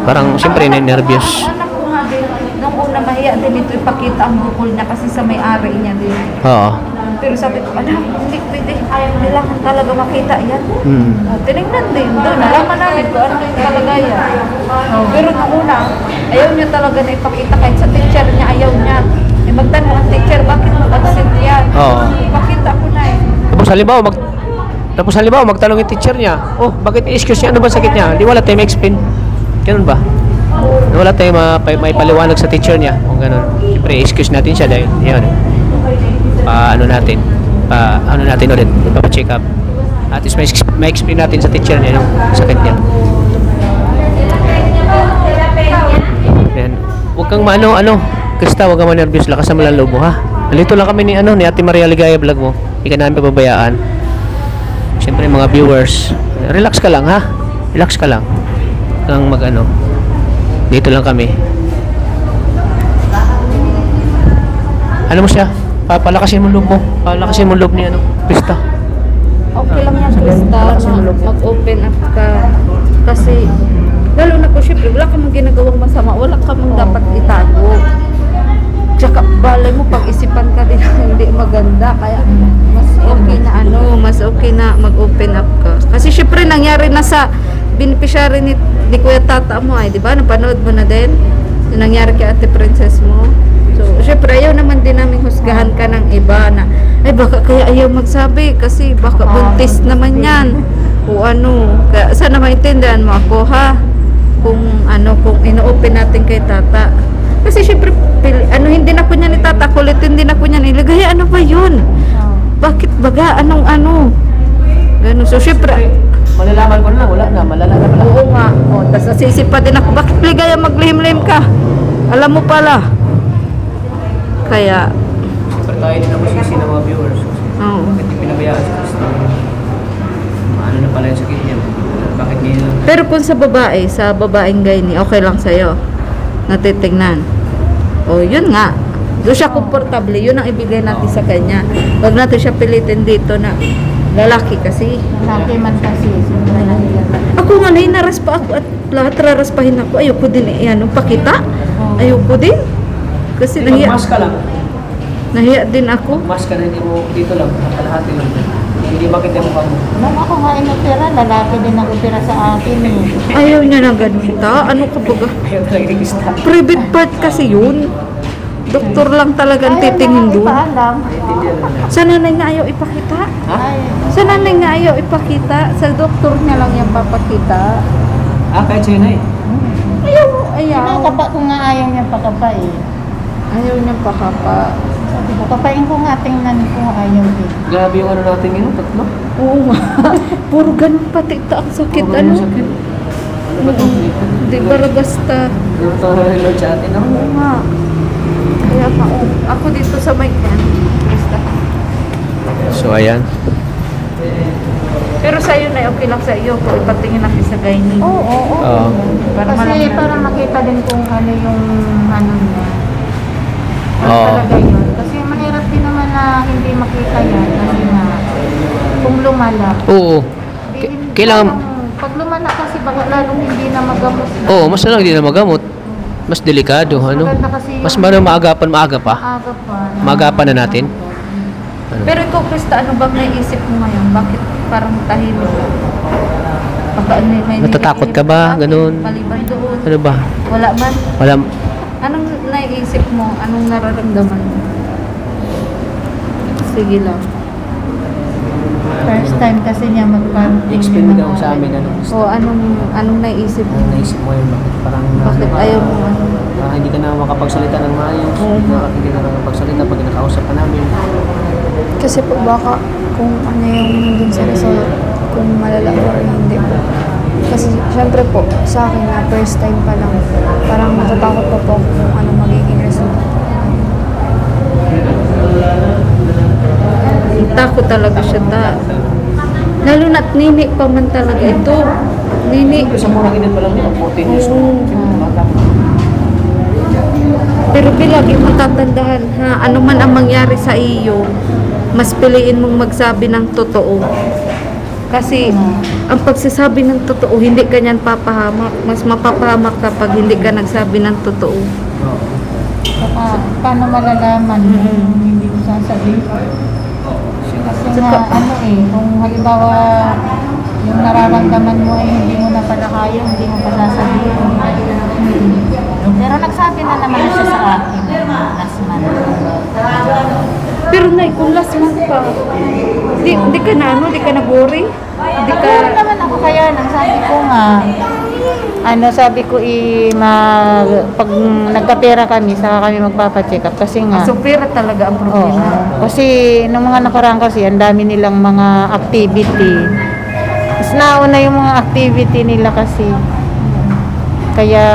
Parang siyempre nervous. Anak ko nga din, nung una mahiya din ito ipakita ang bukol niya kasi sa may-ari niya din. Oo. Pero sabi ko, anak, hindi pwede. Kailangan talaga makita yan. Tinignan din doon. Nalaman namin kung ano yung kalagayan. Pero nung una, ayaw niya talaga na ipakita kahit sa teacher niya, ayaw niya. Magtanong ang teacher, bakit mo absent yan? Oo. Ipakita ko na eh. Tapos halimbawa magtanong yung teacher niya, bakit i-excuse niya? Ano ba sakit niya? Di wala tayo ma-explain. Ganun ba? Wala tayo may paliwanag sa teacher niya. Kung ganun. Siyempre, excuse natin siya dahil yun. Natin ulit. Ipapacheck up. At least may explain natin sa teacher niya yung sakit niya. Yan. Huwag kang Krista, huwag kang ma-nervous. Lakas naman ang loob mo, ha? Nalito lang kami ni Ate Maria Ligaya vlog mo. Hindi ka namin pababayaan. Siyempre, mga viewers, relax ka lang, ha? Relax ka lang. Kang dito lang kami. Ano mo siya? Palakasin mo loob mo. Palakasin mo loob ni Krista. Okay lang yan, Krista, na mag-open up ka. Kasi, lalo na po, syempre, wala ka mong ginagawang masama, wala ka mong dapat itago. Tsaka, balay mo, pag-isipan ka din hindi maganda. Kaya, mas okay na mag-open up ka. Kasi, syempre, nangyari na sa beneficiary ni Kuya Tata mo ay, di ba? Napanood mo na din yung nangyari kay Ate Princess mo. So, syempre, ayaw naman din namin husgahan ka ng iba na, ay baka kaya ayaw magsabi kasi baka buntis naman yan. O ano, kaya sana maintindihan mo ako ha. Kung ino-open natin kay Tata. Kasi syempre, hindi na ko niya ni Tata, kulitin din ako niya nilagay. Ano ba yun? Bakit baga? Anong ano? Ganun. So, syempre, Malalaman ko na, wala na, malala na pala. oo nga. O, tas nasisip pa din ako, bakit ligaya maglihim-lihim ka? Alam mo pala. Kaya, Siyempre tayo din ang masisi ng mga viewers. oo. Bakit yung pinabayaan si Krista? Ano na pala yung sakit niya? Bakit ngayon? Pero kung sa babaeng gynae, okay lang sa'yo. Natitignan. O, yun nga. Doon siya komportable. Yun ang ibigay natin sa kanya. Huwag natin siya pilitin dito na lalaki kasi. Lalaki man kasi, siyempre nahiya. Ako nga, naras pa ako at lahat raraspahin ako. Ayoko din pakita. Ayoko din. Kasi Mag-mask ka lang. nahiya din ako. Mag-mask ka na, hindi mo dito lang, kalahati lang. Hindi makita mo ka mo. Nung ako nga inopera, lalaki din nag-opera sa akin eh. Ayaw niya ng ganun ta. Ano ka baga? Ayaw talaga ni Krista. Private part kasi yun. Doktor lang talagang titingin doon. Ipaalam. Naiintindihan mo na. Sa nanay nga ayaw ipakita. Ay, Sa nanay nga ayaw ipakita. Sa doktor niya lang yung papakita. Kahit sa'yo na eh. Ayaw. kinakapa ko nga ayaw niya pakapa eh. Ayaw niya pakapa. Sabi ko, kapain ko nga, tingnan ko, ayaw din. Grabe yung ano natin yun, tatlo. Oo nga. Puro ganun pati ta ang sakit. Ano? Ano? Sakit. Ano ba ito? Di para basta. Ano ito reload sa atin? Ano? Oo nga. Kaya ako dito sa mic yan. Basta. So, ayan. Pero sa'yo na okay lang sa iyo kung ipatingin natin sa gynae. Oo. Oo. Para Kasi malaman para natin. makita din kung ano yung ano niya. Ano Oo. talaga yun. Kasi mahirap din naman na hindi makita yan. Kasi na, kung lumala. Oo. Di- Kailangan- Pag lumala kasi baka lalong hindi na magamot. Oo, mas lang hindi na magamot. Mas delikado, ano? Maganda kasi Mas yung maaga pa. aga pa. Maagapan na natin. Ano? Pero ikaw, Krista, ano bang naisip mo ngayon? Bakit parang tahimik ka? Baka may Natatakot ka ba? bakit? Ganun? Maliban doon. Ano ba? Wala man. Wala. Anong naisip mo? Anong nararamdaman mo? Sige lang. First time kasi niya Explain mo daw sa amin, ano? O anong naisip mo? Ano naisip mo yun? Bakit ayaw mo ano? Hindi ka na makapagsalita ng maayos. Oo. Hindi ka na makapagsalita pag nakausap ka namin. Kasi po baka kung ano yung nandun sa result, kung malala or hindi po. Kasi syempre po, sa akin na first time pa lang, parang natatakot pa po ako kung ano magiging result. Takot talaga siya lalo na't nini pa man talaga ito. Nini. Sa murang edad pa lang nila, 14 years old. Bata pa. Pero bilagi matatandaan ha, ano man ang mangyari sa iyo, mas piliin mong magsabi ng totoo. Kasi ang pagsasabi ng totoo, hindi ka niyan papahamak. Mas mapapahamak kapag hindi ka nagsabi ng totoo. Saka, paano malalaman kung hindi mo sasabihin? Kasi nga, ano eh, kung halimbawa yung nararamdaman mo ay hindi mo na pala kaya, hindi mo pa sasabihin. Pero nagsabi na naman siya sa akin last month. Pero nay, kung last month pa, di ka na di ka na worry? Di ka, Meron naman ako kaya nang sabi ko nga, sabi ko pag nagkapera kami, saka kami magpapacheck up kasi nga. so pera talaga ang Oo. problema. Kasi nung mga nakaraan kasi, ang dami nilang mga activity. Mas nauna yung mga activity nila kasi. Kaya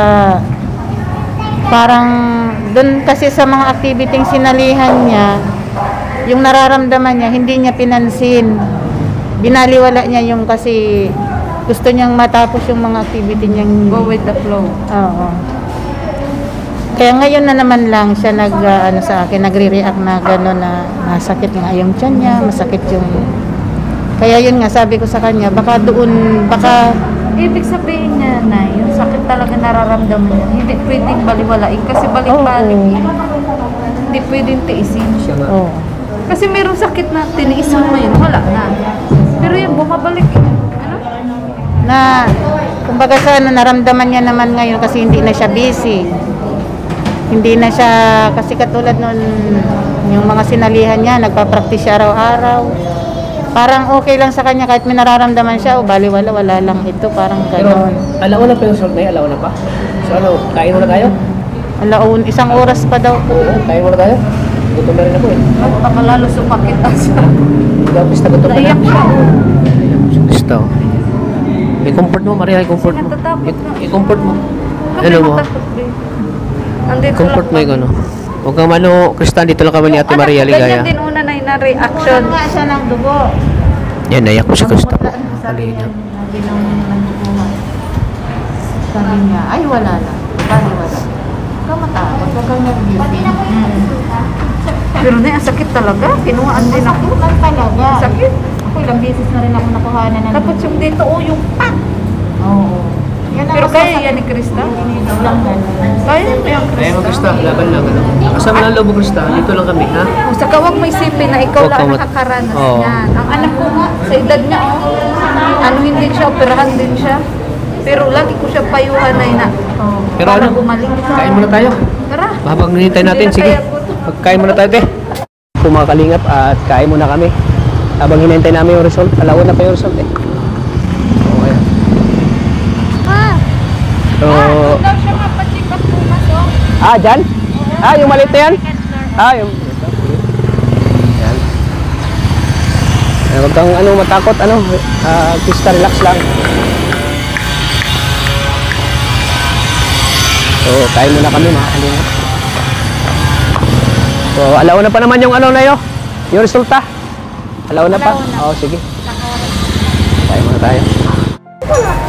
parang doon kasi sa mga activity yung sinalihan niya, yung nararamdaman niya, hindi niya pinansin. Binaliwala niya yung kasi gusto niyang matapos yung mga activity niyang Go with the flow. Oo. Kaya ngayon na naman lang siya sa akin, nagre-react na gano'n na masakit nga yung tiyan niya, masakit yung Kaya yun nga, sabi ko sa kanya, baka doon, baka Ibig sabihin niya na yung sakit talaga nararamdaman niya. Hindi pwedeng baliwalain kasi balik-balik. Hindi pwedeng tiisin. Siya nga. oh, Kasi mayroong sakit na tiniis mo yun, wala na. Pero yan, bumabalik eh. Ano? na kumbaga sa ano, naramdaman niya naman ngayon kasi hindi na siya busy. Hindi na siya, kasi katulad nun, yung mga sinalihan niya, nagpa-practice siya araw-araw. Parang okay lang sa kanya kahit may nararamdaman siya, o baliwala, wala lang ito, parang Pero, gano'n. alauna pa yung result na yun? Alauna pa? So ano, kain muna tayo? Alaun, isang oras pa daw po. Oo, kain muna tayo. Gutom na rin ako eh. Magpakalalo supakit asa. Ikaw, Krista, gutom ka na? Naiyak siya. Krista, oh. I-comfort mo, Maria, i-comfort mo. Natatakot na. I-comfort mo. Kami Ano mo? matakot rin. Andito Comfort mo lang yung ano. Huwag kang ano, Krista, dito lang kami ni Ate Maria Ligaya. Ganyan din una na reaction. Nga siya ng dugo. Yan, naiyak ko si Krista po. Sabi niya, Halina. sabi nung nagkukuha. Sabi niya, ay wala na. Bali wala. Huwag kang matakot, huwag kang nag-busy. Pero na, ang sakit talaga. Kinuhaan din ako. Sakit lang talaga. Sakit. Ako ilang beses na rin ako nakuhanan ng Tapos yung dito, oh, yung pak. Oo. Yan ang Pero kaya masasakit. yan ni Krista. Inidaw lang ganun. Kaya mo yung Kaya mo, Krista. Krista, laban lang, ano. Kasama ng loob mo, Krista. Dito lang kami, ha? O, sa kawag may isipin na ikaw Huwag lang kang ang nakakaranas Oo. niyan. Ang anak ko nga, sa edad niya, oh, ano hindi siya, operahan din siya. Pero lagi ko siya payuhan na Pero para ano, bumalik. kain muna tayo. Tara. Habang hinihintay natin, Hindi na sige. kaya gutom. Magkain muna tayo, te. Po mga kalingap at kain muna kami. Habang hinihintay namin yung result. Alawan na pa yung result, eh. Okay. So, Daw siya mapacheck up bukas, oh. dyan? Yung maliit na yan? Yung... Yan. Huwag kang ano, matakot, ano. Krista, relax lang. So, kain muna kami mga kalingap. So, alauna pa naman yung ano na yun. Yung resulta. Alauna pa? Oo, sige. Kain muna tayo.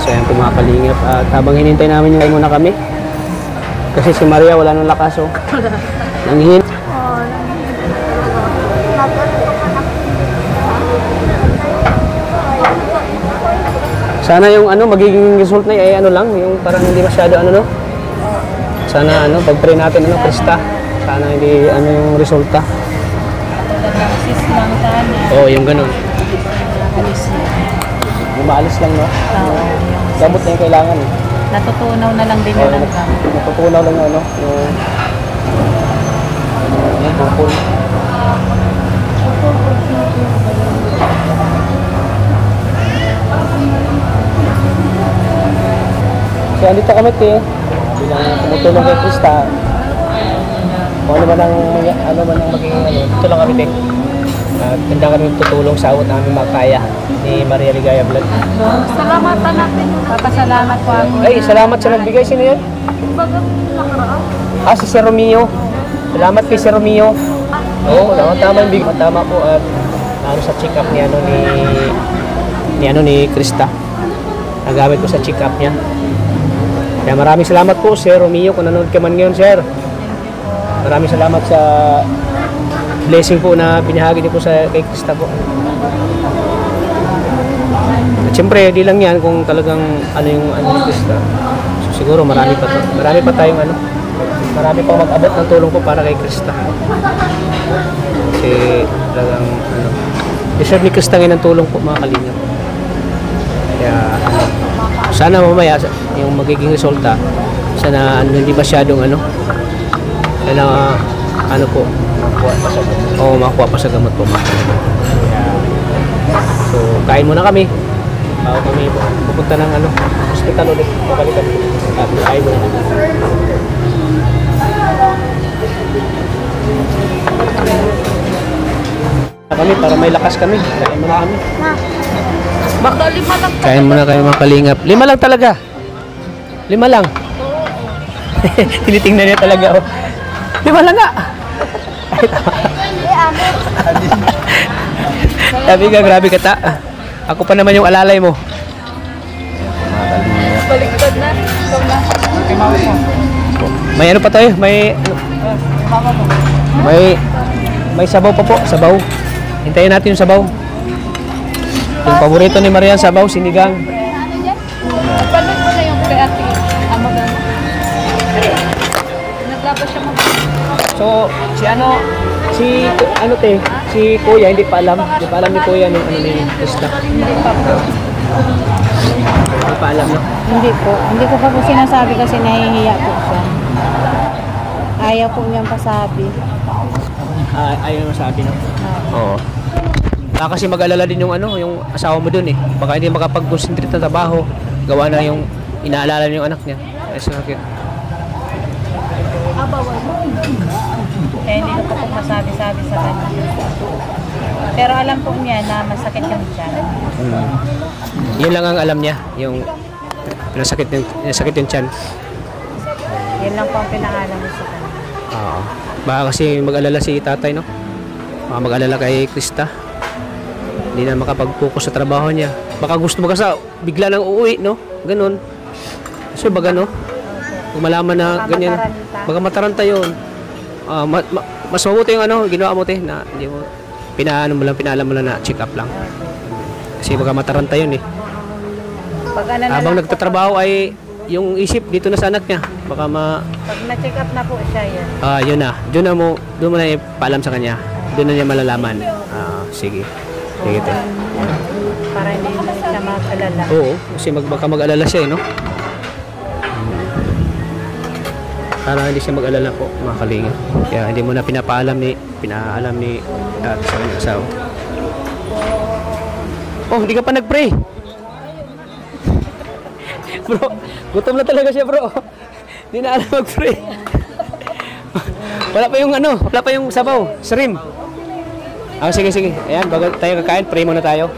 So, yan po mga kalingap. At habang hinintay namin yung kain muna kami. Kasi si Maria wala nang lakas, oh. Nanghin. Sana yung ano, magiging result na ay ano lang, yung parang hindi masyado ano, no? Sana ano, pag-pray natin ano, Krista. Sana hindi ano yung resulta. Oo, yung ganun. Yung maalis lang, no? Gamot na yung kailangan, eh. Natutunaw na lang din Oo, yun ang gamit. natutunaw lang yung ano, yung bukol. So, andito kami, te. Bilang tumutulong kay Krista. Kung ano man ang magiging ano, dito lang kami, te. At hindi kami tutulong sa awat namin makaya ni Maria Ligaya Vlog. Salamatan natin. Papasalamat po ako. Ay, salamat sa nagbigay. Sino yan? Bagang nakaraan. Si Sir Romeo. Salamat kay Sir Romeo. Oo, tama yung bigay. Tama po at ano sa check-up ni ni Krista. Nagamit ko sa check-up niya. Kaya maraming salamat po, Sir Romeo, kung nanonood ka man ngayon, Sir. Maraming salamat sa blessing po na binahagi niyo po kay Krista po. At syempre, di lang yan kung talagang ano yung ano ni Krista. So, siguro marami pa tayong ano. Marami pang mag-abot ng tulong po para kay Krista. Kasi talagang ano, deserve ni Krista ngayon ng tulong po mga kalingap. Kaya ano, sana mamaya yung magiging resulta sana ano, hindi masyadong ano ano po makuha pa sa gamot po mga kalingap. So kain muna kami bago kami pupunta ng ano hospital ulit babalik kami at kain muna kami. Kami para may lakas kami. Kain muna kami. Baka 5 lang. Kain muna kayo mga kalingap. 5 lang talaga. 5 lang. Tinitingnan niya talaga. 5 lang nga. Ay, tama. Sabi ka, grabe ka ta. Ako pa naman yung alalay mo. Baliktad na. Ikaw na. May ano pa tayo? May sabaw pa po. Sabaw. Hintayin natin yung sabaw. Yung paborito ni Marian sabaw, sinigang. Panood mo na yung kay ate. Amo ba? Naglabas siya mag- So, si Kuya, hindi pa alam ni Kuya nung ano ni Krista. Hindi pa alam, no? Hindi po. Hindi ko pa po sinasabi kasi nahihiya po siya. Ayaw po niyang pasabi. Ayaw naman sabi, no? Oo. Kasi mag-alala din yung yung asawa mo dun eh. Baka hindi makapag-concentrate na trabaho. Gawa na yung inaalala niyo yung anak niya. Sakit. Kaya hindi ko pa po masabi-sabi sa kanya. Pero alam po niya na masakit yung tiyan. Yun lang ang alam niya, yung nasakit yung tiyan. Yan lang po ang pinaalam niya sa kanya. Oo. Baka kasi mag-alala si tatay, no? Baka mag-alala kay Krista. Hindi na makapag-focus sa trabaho niya. Baka gusto mo kasi bigla nang uuwi, no? Ganon. So, baga, no? Kung malaman na Baka ganyan, mataranta. baka mataranta yun. Mas mabuti yung ginawa mo, te, na hindi mo, pinaalam mo lang na check up lang. Kasi baka mataranta yun, eh. Pag ano na Habang lang po, nagtatrabaho ay yung isip dito na sa anak niya. Baka pag na-check up na po siya yun. yun na. Doon mo na ipaalam sa kanya. Doon na niya malalaman. Sige. Sige, te. Para hindi na siya mag-alala. Oo, kasi baka mag-alala siya, eh, no? Para hindi siya mag-alala po, mga kalinga. Kaya hindi mo na pinaalam ni sa kanyang asawa. Oh, hindi ka pa nag-pray. Bro, gutom na talaga siya, bro. Hindi na alam mag-pray. Wala pa yung sabaw, shrimp. Sige. Ayan, bago tayo kakain, pray muna tayo.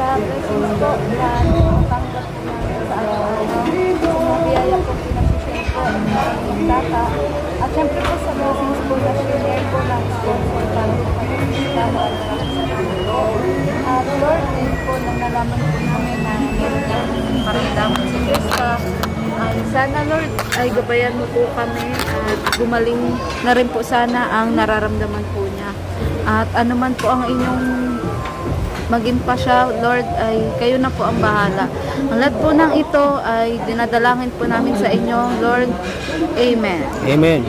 sa blessings po na tanggap po namin sa araw-araw. Sa biyaya po pinag-share po ng aking data. At syempre po sa blessings po na share po ng sponsor para po pag-ibigyan mo ang maraming po. At Lord, din po nang nalaman po namin na meron kang paramdaman sa Krista. Sana Lord ay gabayan mo po kami at gumaling na rin po sana ang nararamdaman po niya. At anuman po ang inyong maging pa siya, Lord, ay kayo na po ang bahala. Ang lahat po ng ito ay dinadalangin po namin sa inyo, Lord. Amen. Amen.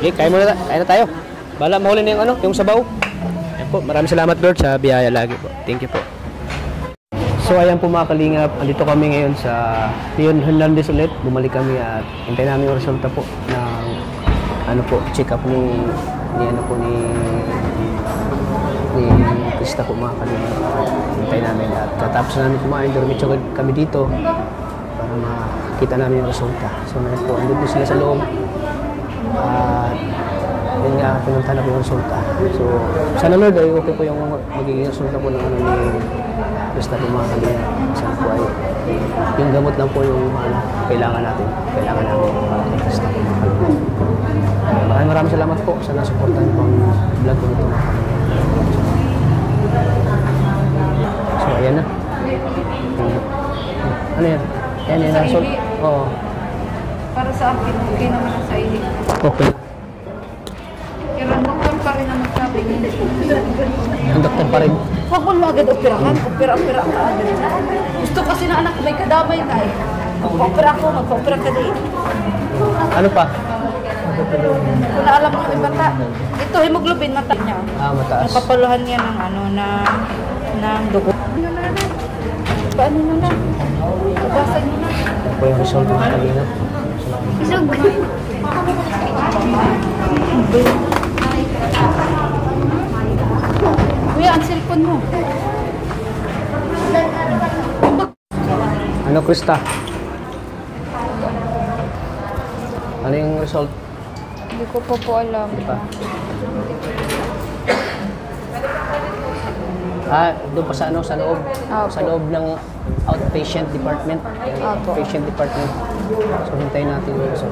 Okay, kain na tayo. Bala, mahuli na yung sabaw. Ayan po, maraming salamat, Lord, sa biyaya lagi po. Thank you po. So, ayan po mga kalingap. Andito kami ngayon sa Leon Hernandez ulit. Bumalik kami at hintayin namin yung resulta po ng check up ni Krista po mga kalingap. Hintayin namin at katapos namin kumain, dumitso kami dito para makita namin yung resulta. So, ngayon po, andito sila sa loob. At yun nga, pinunta na po yung resulta. So, sana Lord ay okay po yung magiging resulta po ng ni Krista po mga kalingap. Sana po ay yung gamot lang po yung kailangan natin. Kailangan namin kay Krista po mga kalingap. Maraming salamat po sa nasuportahan po ang vlog ko nito mga kalingap. So, ayan na. Ano yan? Yan yung result. Oo. Para sa akin, okay naman ang sa ilig. Okay. Pero ang doktor pa rin ang magsabi niya. Ang doktor pa rin. Huwag mo agad operahan. Opera ka agad. Gusto kasi na anak may kadamay na eh. Magpa-opera ako, magpa-opera ka din. Ano pa? Wala alam mo yung bata. Ito, hemoglobin, mata niya. Mataas. Napapaluhan niya ng ng dugo. Ano na? Paano na? Babasan niyo na. Ito po yung result mga kalingap. Isog. Kuya, ang cellphone mo. Ano, Krista? Ano yung result? Hindi ko pa po alam. Doon pa sa sa loob. Opo. Sa loob ng outpatient department. Opo. Outpatient department. So, hintayin natin yung result.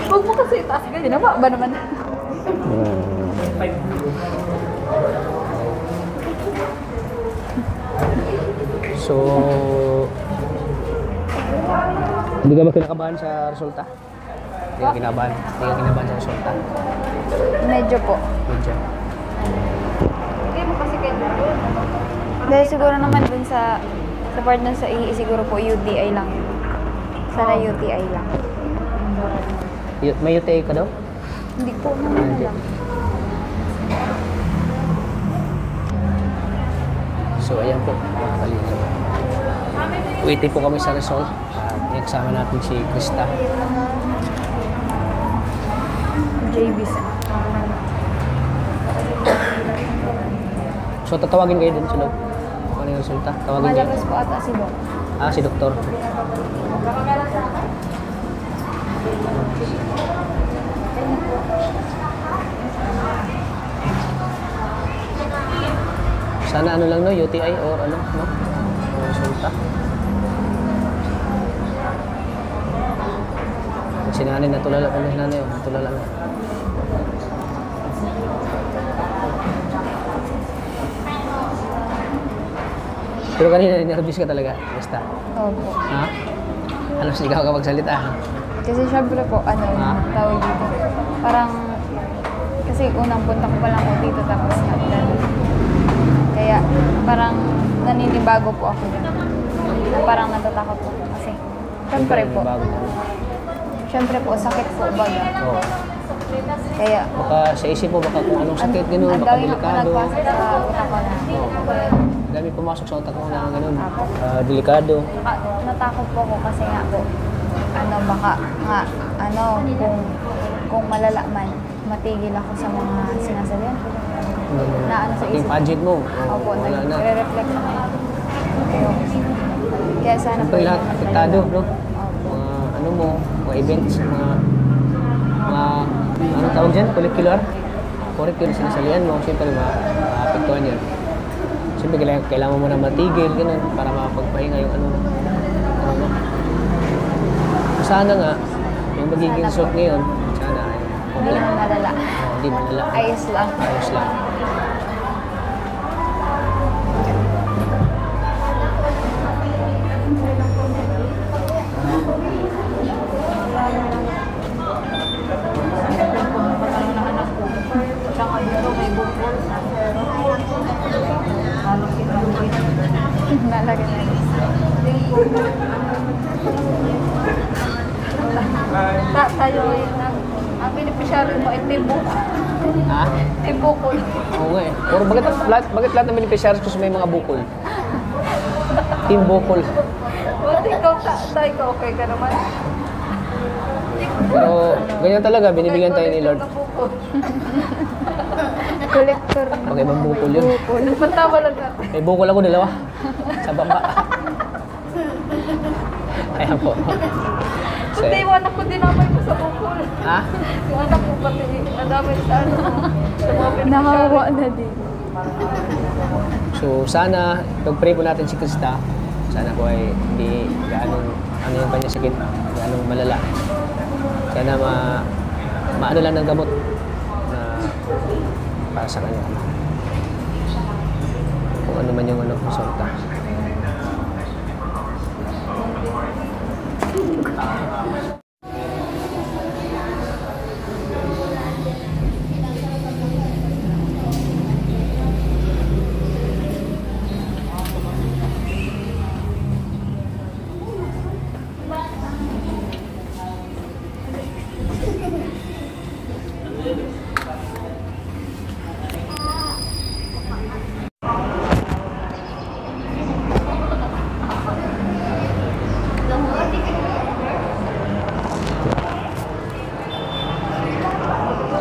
Huwag mo kasi itaas ganyan. Nama ba naman? So, hindi ka ba kinakabahan sa resulta? Hindi ka kinabahan. Hindi ka kinabahan sa resulta. Medyo po. Medyo. Dahil siguro naman dun sa part nun sa EE, siguro po UTI lang yun. Sana UTI lang. May UTI ka daw? Hindi po naman alam. So, ayan po, mga kalingap. Waiting po kami sa result. I-examine natin si Krista. JBC. So, tatawagin kayo dun sa loob. Ano yung resulta? Tawagin kayo. Malabas po ata si Doc. Ah, si Doktor. Sana ano lang no, UTI or ano, no? Yung resulta. Si nanay natulala pa na nanay, natulala na. Pero kanina, nervous ka talaga, basta. Opo. Ha? Alam siya ikaw kapag salita, ha? Kasi syempre po, ano, Ah. tawag dito. Parang, kasi unang punta ko pa lang po dito tapos nagdan. Kaya parang naninibago po ako dyan. Na parang natatakot po. Kasi, syempre po, Bago. syempre po, sakit po baga. Oo. Kaya, Baka sa isip mo, baka kung anong sakit, gano'n, ang baka dami na po delikado. nagpasok sa utak ko na. Dami pumasok sa utak mo na gano'n. Delikado. Natakot po ako kasi nga po, ano, baka nga, ano, kung malala man, matigil ako sa mga sinasabihan. Na ano sa Yung isip. budget mo, Opo, wala na. nagre-reflect na ngayon. Kaya sana po Siyempre lahat, hindi apektado, malala. no? Opo. Mga ano mo, mga events, mga ano tawag dyan? Curricular? Curricular sinasalihan mo, siyempre maapektuhan yan. Siyempre kailangan mo na matigil, gano'n, para makapagpahinga yung ano mo. Sana nga, yung magiging Sana result po. ngayon, sana ay Hindi naman malala. Hindi malala. Ayos lang. Ayos lang. Nalagyan na rin. Tayo ngayon ang beneficiary mo ay Tibukol. Ha? Tibukol. Oo nga eh. Pero bakit lahat ng beneficiaries ko may mga bukol? Team bukol. Buti ikaw, tayo ka okay ka naman. Pero ganyan talaga, binibigyan tayo ni Lord. Collector. Pag ibang bukol yun. Bukol. Pagtawa lang natin. May bukol ako dalawa. Sa baba. Ayan po. So, Kundi yung anak ko dinamay ko sa bukol. ha? Yung anak ko pati nadamay sa ano. Sa mga beneficiary. Na din. So sana, pag-pray po natin si Krista, sana po ay hindi gaanong ano yung kanya sakit, gaanong malala. Sana maano lang ng gamot na para sa kanya. Kung ano man yung ano, resulta.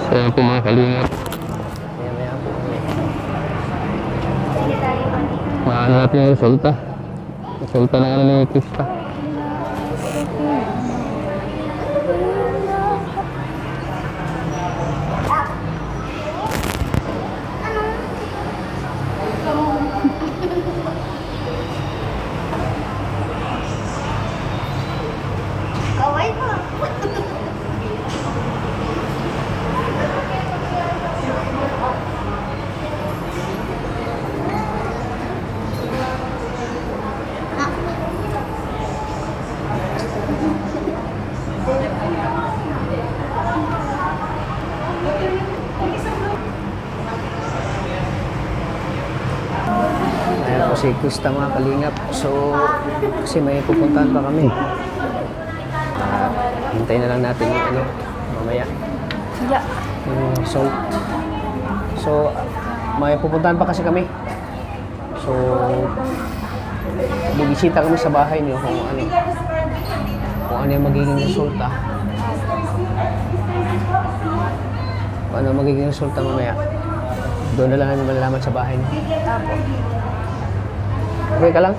So yan po mga kalingap. Maya po. Maano natin yung resulta. Resulta ng ano ni Krista. Ako si Krista mga kalingap. So, kasi may pupuntahan pa kami. Hintayin na lang natin yung ano, mamaya. Yeah. Yung salt. So, may pupuntahan pa kasi kami. So, bibisita kami sa bahay niyo kung ano yung magiging resulta. Kung ano magiging resulta mamaya. Doon na lang namin malalaman sa bahay niyo. Okay ka lang?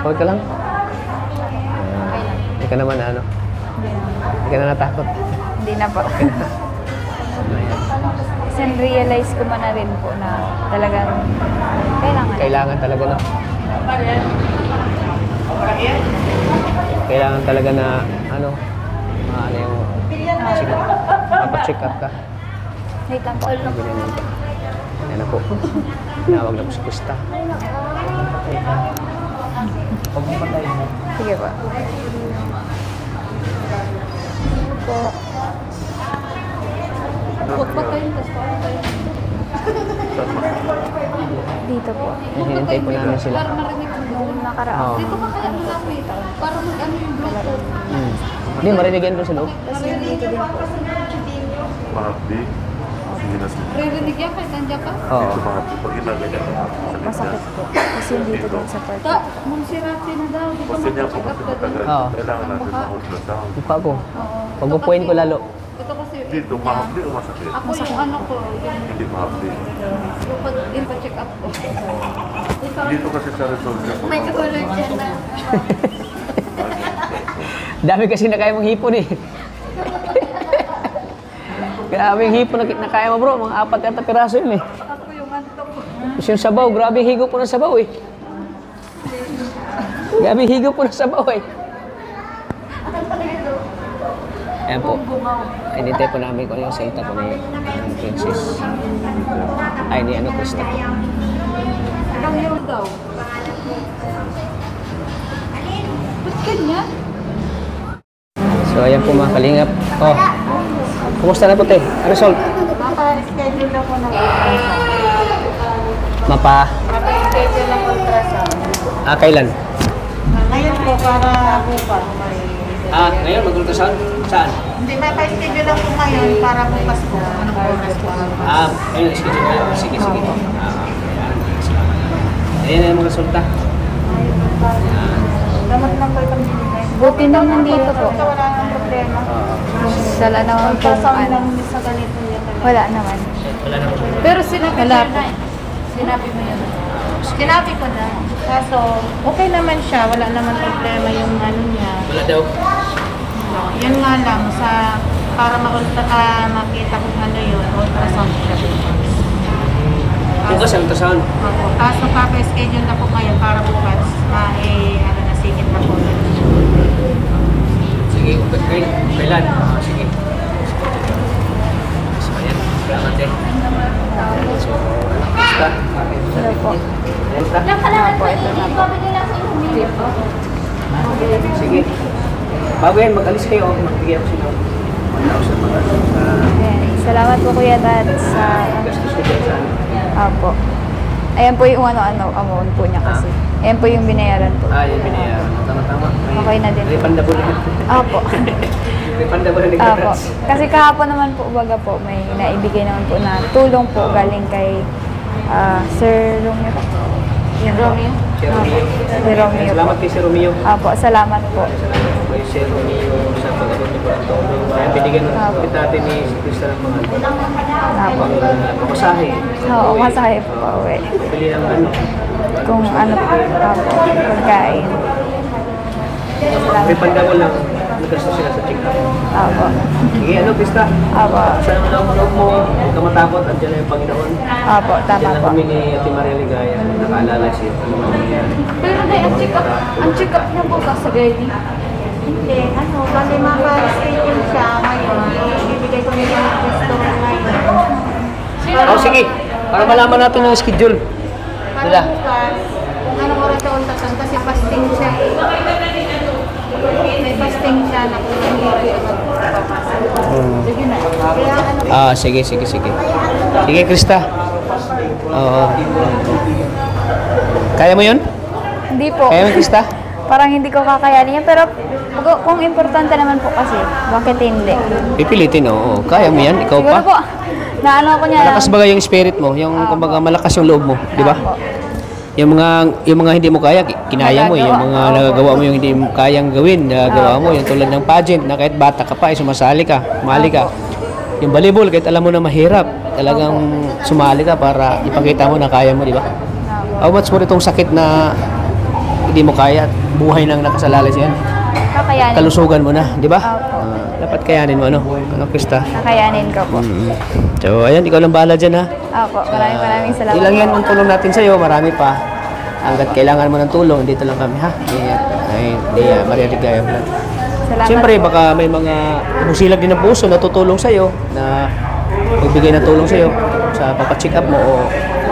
Okay ka lang? Hindi ka naman ano? Hindi ka na natakot? Hindi na po. Ayan. Kasi realize ko man na rin po na talagang kailangan. Kailangan talaga no? Kailangan talaga na ano yung sige, mapacheck up ka. Wait lang po. Yan na po. Tinawag na po si Krista. Sige po. Po. Dito po. Hinihintay po namin sila. Yung nakaraan. Oo. Para mag-ano yung blood. Hindi, marinig yan doon sa loob. Tapos yung dito din po. Mahapdi. Sige na siya. Ririnig yan kahit nandiyan ka. Oo. Dito mahapdi. Pag ginagawa niya, Masakit po. Kasi yung dito din sa part. Monsirati na daw. Di ba Gusto niya po mag-check up kasi ka din? matagal. Oo. Kailangan natin ma-ultrasound. Yung pa ko. Pag-upuin ko lalo. Ito kasi Dito, mahapdi o masakit? ako yung ano ko, Hindi mahapdi. yung pag-check up ko. Dito kasi sa result niya po. Dami kasi na kaya mong hipon eh. Grabe yung hipon na kaya mo bro. Mga 4 yata piraso yun eh. Ako yung antok ko. Tapos yung sabaw, grabe yung higo po ng sabaw eh. Grabe yung higo po ng sabaw eh. Ayan po. Inintay po namin kung ano yung salita po ni Princess. Ay, ni Krista po. Ilang year daw? Ba't ganyan? So, ayan po mga kalingap. Oh, kumusta na po te? Ano result? Mapa-schedule na po ng Mapa-schedule ng ultrasound. kailan? Ngayon po para bukas. Ngayon mag-ultrasound? Saan? Hindi, mapa-schedule lang po ngayon para bukas po. Anong oras po? Ayun, schedule na. Sige. Ayan, salamat. Ayan na yung mga resulta. Damat lang po itong binigay. Buti naman dito po. Wala nang problema. Sala naman po. Ultrasound lang sa ganito yan. Wala naman. Wala na po. Pero sinabi Wala ko po. na. Sinabi mo yun. Sinabi ko na. Kaso, okay naman siya. Wala naman problema yung ano niya. Wala daw. Yun nga lang, para makita kung ano yun, ultrasound siya. Bukas ang ultrasound. Opo. Kaso papa-schedule na po ngayon para bukas, nasigit na po. Sige, kailan? Sige. So, ayan. Salamat eh. So, Krista. Hello po. Krista. Po, ito na po. Sige. Bago yan, mag-alis kayo. Magbigay ako sila. 1,000 mga Ayan. Salamat po Kuya Dad sa... gastos ko dyan sa ano. Apo. Ayan po yung amount po niya kasi. Ayan po yung binayaran po. Yung binayaran. Tama. Okay na din. Refundable na. Apo. Refundable na Apo. nagtatrans. Kasi kahapon naman po, baga po, may naibigay naman po na tulong po galing kay Sir Romeo po. Yung Romeo? Si Romeo. Si Romeo po. Salamat kay si Romeo. Apo, salamat po. Salamat kay si Romeo sa pag-abot niyo po ang tulong. Kaya binigyan ng natin ni Krista ng mga Apo. pamasahe. Oo, masahe po pa uwi. Bili ng ano. Kung ano po, apo, pagkain. Salamat po. Refundable lang. Naggastos sila sa check-up. Apo. Sige, Krista? Apo. Sana mo lang loob mo. Huwag ka matakot. Andiyan na yung Panginoon. Apo, tama Diyan lang po. kami ni Ate Maria Ligaya. Nakaalala siya. Ano mga nangyayari. Pero na, ang check up niya po sa gynae. Hindi, bali mapa-schedule siya ngayon. Ibibigay ko nila yung gusto ngayon. Sige. Para malaman natin ang schedule. Para Nila. bukas, kung anong oras sa ultrasound, kasi fasting siya. May fasting siya na kung hindi siya magpapasok. Sige na. Kaya Sige. Sige, Krista. Oo. Kaya mo yun? Hindi po. Kaya mo, Krista? Parang hindi ko kakayanin yan. Pero kung importante naman po kasi, bakit hindi? Pipilitin, oo. Kaya mo yan, ikaw Siguro pa. po, naano ako niya. Malakas baga yung spirit mo, yung kumbaga malakas yung loob mo, di ba? Yung mga hindi mo kaya, kinaya mo. Yung mga nagagawa mo, yung hindi mo kayang gawin, nagagawa mo. Yung tulad ng pageant, na kahit bata ka pa, sumasali ka, mali ka. Yung volleyball, kahit alam mo na mahirap, talagang sumali ka para ipakita mo na kaya mo, di ba? How much more itong sakit na hindi mo kaya, buhay nang nakasalalay siya. Kakayanin. Kalusugan mo na, di ba? Dapat kayanin mo, ano, Krista? Kakayanin ko po. So, ayan, ikaw lang bahala dyan, ha? Opo, maraming salamat. Ilang yan ang tulong natin sa'yo, marami pa. Hanggat kailangan mo ng tulong, dito lang kami, ha? Maria Ligaya Vlog. Salamat Siyempre, po. baka may mga busilag din ng puso na tutulong sa'yo, na magbigay ng tulong sa'yo sa papacheck up mo o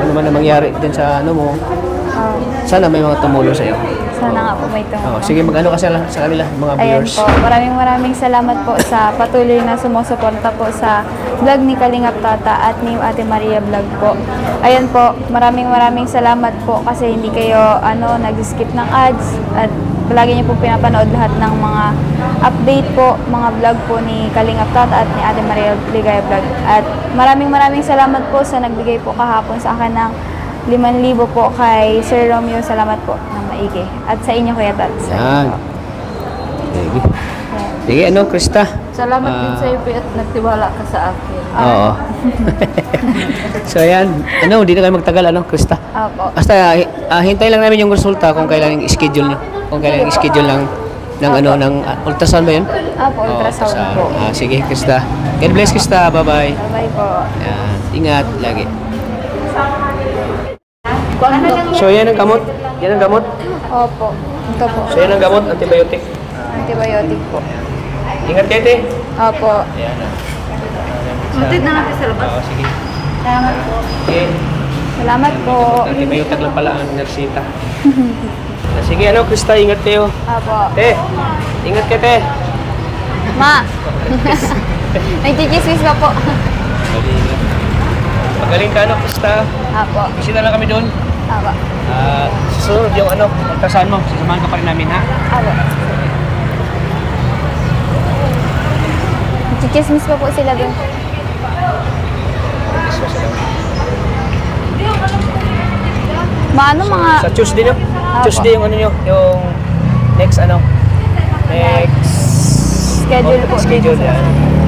ano man na mangyari din sa ano mo. Sana may mga tumulong sa'yo. Sana nga po may tumulong. Sige, mag-ano kasi lang sa kanila, mga Ayan viewers. po, maraming salamat po sa patuloy na sumusuporta po sa vlog ni Kalingap Tata at ni Ate Maria Vlog po. Ayan po, maraming salamat po kasi hindi kayo nag-skip ng ads at palagi niyo po pinapanood lahat ng mga update po, mga vlog po ni Kalingap Tata at ni Ate Maria Ligaya Vlog. At maraming salamat po sa nagbigay po kahapon sa akin ng 5,000 po kay Sir Romeo. Salamat po ng maigi. At sa inyo, Kuya Tats. Yan. Sige. Sige, Krista? Salamat din sa iyo at nagtiwala ka sa akin. Oo. So, ayan. Hindi na kayo magtagal, Krista? Opo. Basta, hintayin lang namin yung resulta kung kailan yung schedule nyo. Kung kailan yung schedule ng ultrasound ba yun? Opo, ultrasound po. Sige, Krista. God bless, Krista. Bye-bye. Bye po. Yan. Ingat lagi. Ano So, yan ang gamot. Yan ang gamot. Opo. Ito po. So, yan ang gamot. Antibiotic. Antibiotic po. Ingat kayo, te. Opo. Ayan na. Mutid na natin sa labas. Oo, sige. Salamat po. Sige. Salamat po. Antibiotic lang pala ang nagsita. Sige, Krista, ingat kayo. Opo. Te, ingat kayo, te. Ma! Nagkikismis ka po. Magaling ka, Krista. Opo. Bisita lang kami doon. Opo. Susunod yung ultrasound mo. Sasamahan ka pa rin namin, ha? Opo. Nagkikismis pa po sila doon. Mga... Sa Tuesday, no? Tuesday yung yung next, next Schedule po. schedule, yan.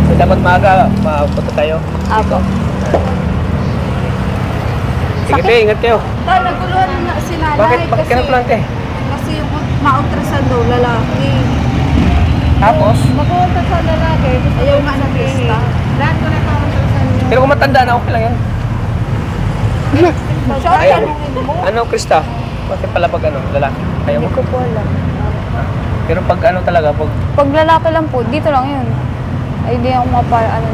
So, dapat maaga, mapunta tayo. Opo. Sige, te, ingat kayo. Dahil naguluhan na si nanay Bakit ka na-plante? kasi yung ma-ultrasound daw lalaki. Tapos? Mag-ultrasound lalaki. Ayaw nga ng Krista. Lahat ko na pa-ultrasound yun. Pero kung matanda na, okay lang yan. Siya, Ayaw. tanungin mo. Krista? Bakit pala pag lalaki? Ayaw mo? Hindi ko po alam. Pero pag talaga, pag Pag lalaki lang po, dito lang yun. Ay, di ako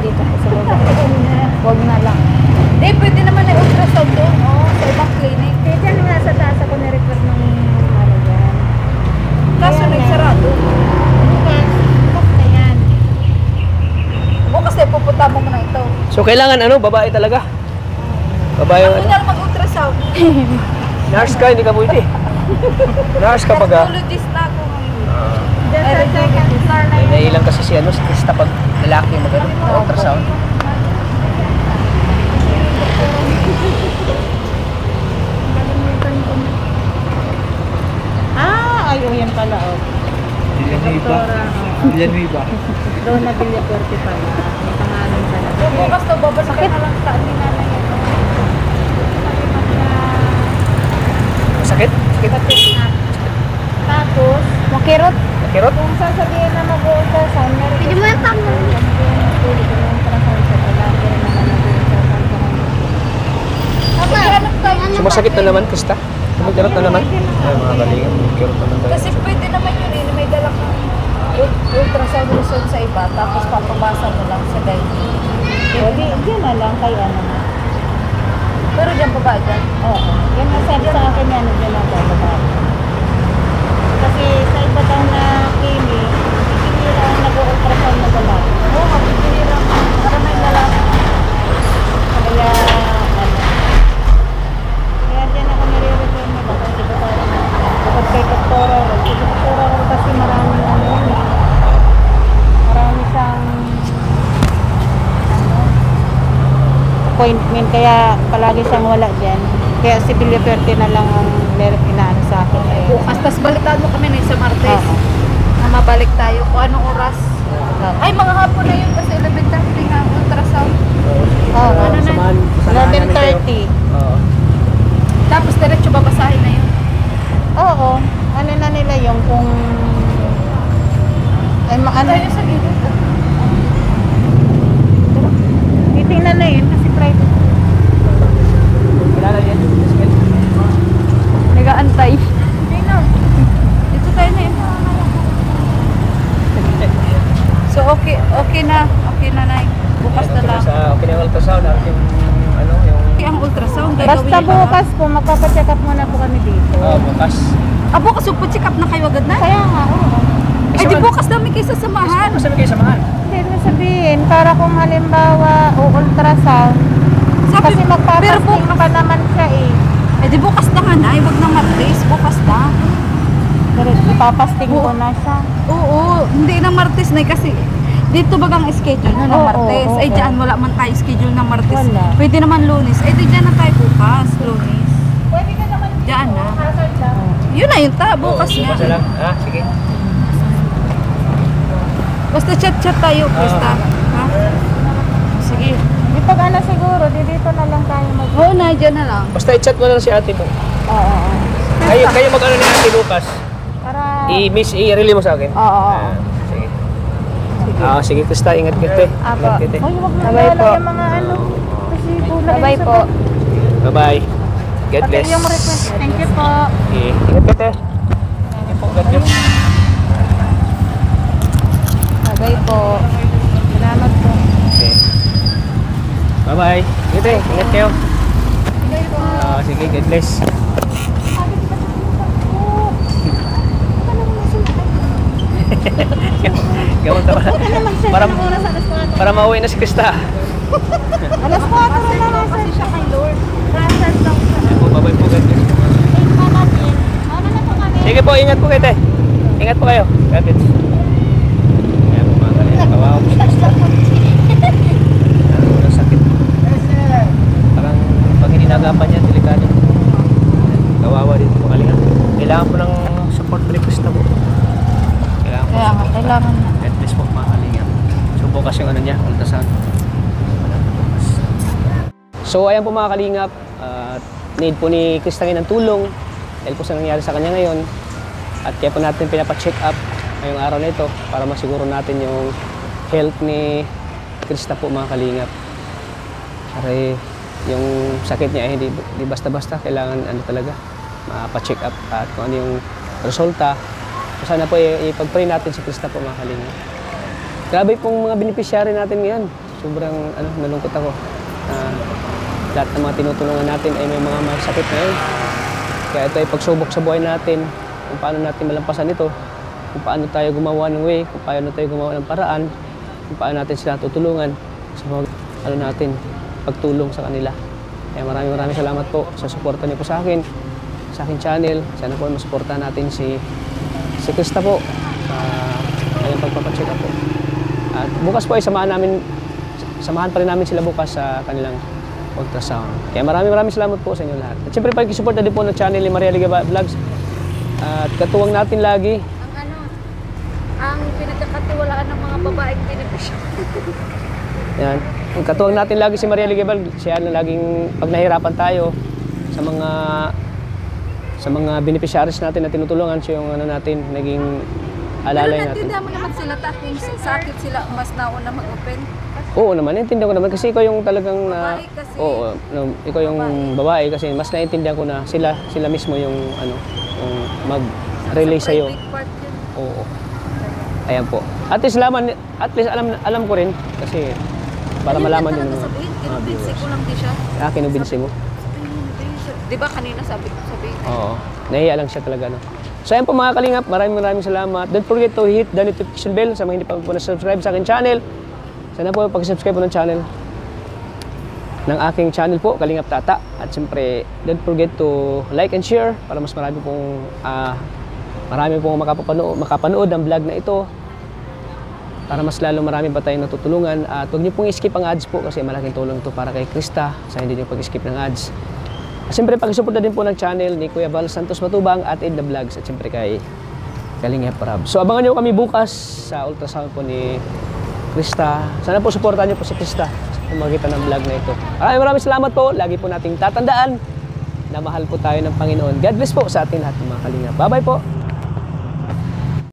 dito po sa baba. Huwag na lang. Hindi, pwede naman na ultrasound doon, sa ibang clinic. Kaya dyan nga sa taas ako na-refer ng dyan. Kaso nagsarado. Bukas na pupunta mo na ito. So, kailangan babae talaga. Babae yung Ako na lang mag-ultrasound. Nurse ka, hindi ka pwede. Nurse ka baga. Pathologist na ako ngayon. Dyan sa second floor na yun. Nailang kasi si si Krista pag lalaki ultrasound. Ayaw yan pala, Villanueva. Doon na Villapuerte pala. May pangalan pala. Bukas na babalik na lang sa amin nanay. Sakit? Sakit? Tapos, makirot. Nakirot? Kung sasabihin na mag-ultrasound, pwede mo yung tanong. Sumasakit na naman, Krista? Kumagkirot na naman? Ay, mga galingan. Kumagkirot naman tayo. Kasi pwede naman yun may dalang ultrasound result sa iba, tapos papabasa mo lang sa guide. Pwede, diyan na lang kay Pero dyan pa ba dyan? Oo. Yan ang sabi sa akin yan, diyan lang bababa. Kasi sa iba daw na kimi, hindi lang nag-ultrasound na lalaki. Oo, mabibili lang. Para may lalaki. Kaya, kaya palagi siyang wala dyan. Kaya si Villaferte na lang ang inaano sa akin. Bukas, tas balikan mo kami na sa Martes. Oo. Na mabalik tayo kung anong oras. Ay, mga hapon na yun kasi 11:30 nga ang ultrasound. Oh, ano na? Samahan namin kayo. 11:30. Oo. Tapos diretso babasahin na yun. Oo. Ano na nila yung kung... Ay, ano? Tayo sa gilid. Titingnan na yun kasi private. Kilala yan. Nag-aantay. Dito tayo na yun. So, okay na. Okay na, Nay. Bukas na lang. Okay na yung ultrasound. Yung ano, yung... Ang ultrasound, gagawin Basta niyo pa. bukas po, magpapacheck up muna po kami dito. bukas. Bukas yung check up na kayo agad na? Kaya nga, oo. Ay, di bukas namin kayo sasamahan. Sabi kayo samahan. Hindi mo sabihin, para kung halimbawa ultrasound, kasi pero magpapasting pa naman siya eh. Eh, di bukas na nga na. Huwag na Martes. Bukas na. Pero ipapasting ko na siya. Oo, hindi na Martes na kasi dito bagang schedule na Oo, Martes. oo, Ay, oo. dyan wala man tayo schedule na Martes. Wala. Pwede naman Lunes. Ay, di dyan na tayo bukas, Lunes. Pwede ka naman Dyan na. Yun na yun ta, bukas na. Bukas na lang. Sige. Basta chat-chat tayo, basta. Ha? Sige. Di pag ano siguro, dito na lang tayo mag... Oo na, dyan na lang. Basta i-chat mo na lang si ate mo. Oo. Kayo mag-ano ni ate Lucas. Para... I-relay mo sa akin. Oo. Sige. Sige, Krista, ingat ka, te. Ingat ka, te. Ay, huwag mo Bye-bye po. yung mga ano. Kasi kulang Bye-bye po. Bye-bye. God bless. Yung request. Thank you po. Ingat ka, te. Thank you po. God bless. Bye po. Salamat po. Okay. Bye-bye. Ingat, te. Ingat kayo. Sige, God bless. Gawin ka para mauwi na si Krista. Alas 4 na lang kasi siya kay Lord. Transfer lang siya. Bye-bye po, God bless. Sige po, ingat po kayo, te. Ingat po kayo. God bless. Ayan po mga kalina. Kawawa po si Krista. Ang sakit. Parang pag hinagapan niya, delikado. Kawawa dito po kalina. Kailangan po ng support po ni Krista po. Kaya nga, kailangan na. God bless po mga kalina. So bukas yung ano niya, ultrasound. So ayan po mga kalingap, need po ni Krista ngayon ng tulong dahil po sa nangyari sa kanya ngayon at kaya po natin pinapacheck up ngayong araw na ito para masiguro natin yung health ni Krista po mga kalingap. Kasi yung sakit niya ay hindi basta-basta, kailangan ano talaga mapacheck up at kung ano yung resulta. So sana po ipag-pray natin si Krista po mga kalingap. Grabe pong mga beneficiary natin ngayon. Sobrang nalungkot ako. Lahat ng mga tinutulungan natin ay may mga sakit ngayon. Kaya ito ay pagsubok sa buhay natin, kung paano natin malampasan ito, kung paano tayo gumawa ng way, kung paano tayo gumawa ng paraan, kung paano natin sila tutulungan sa natin, pagtulong sa kanila. Kaya maraming salamat po sa suporta niyo po sa aking channel. Sana po masuportahan natin si Krista po sa kanyang pagpapacheck up po. At bukas po ay samahan pa rin namin sila bukas sa kanilang ultrasound. Kaya maraming salamat po sa inyo lahat. At siyempre pag-support na din po ng channel ni Maria Liga Vlogs. At katuwang natin lagi. Ang pinagkakatiwalaan ng mga babaeng beneficiary. Yan. Ang katuwang natin lagi si Maria Liga Vlogs. Siya na laging pag nahirapan tayo sa mga beneficiaries natin na tinutulungan, siya yung natin naging alalay Pero natin. natindihan mo naman sila kung sakit sila mas nauna mag-open. Oo naman, naiintindihan ko naman kasi ikaw yung talagang Babae kasi. oo, ikaw yung babae kasi mas naiintindihan ko na sila mismo yung yung mag-relay sa iyo. Big part yun. Oo. Ayan po. At least alam ko rin kasi para malaman din ng Sabihin, mga kinubinsi viewers. ko lang di siya. Kinubinsi mo. Di ba kanina sabi ko. Oo. Nahiya lang siya talaga, no? So ayan po mga kalingap, maraming salamat. Don't forget to hit the notification bell sa mga hindi pa po na-subscribe sa aking channel. Sana po pag-subscribe po ng channel ng aking channel po, Kalingap Tata. At siyempre, don't forget to like and share para mas marami pong makapanood ng vlog na ito. para mas lalo marami pa tayong natutulungan. At huwag niyo pong skip ang ads po kasi malaking tulong to para kay Krista sa hindi niyo pag-skip ng ads. At siyempre pag-suporta din po ng channel ni Kuya Val Santos Matubang at Edna Vlogs at siyempre kay Kalingap Rab. So abangan niyo kami bukas sa ultrasound po ni Krista. Sana po suportahan niyo po si Krista sa pamagitan ng vlog na ito. Maraming salamat po. Lagi po nating tatandaan na mahal po tayo ng Panginoon. God bless po sa ating lahat ng mga Kalingap. Bye-bye po.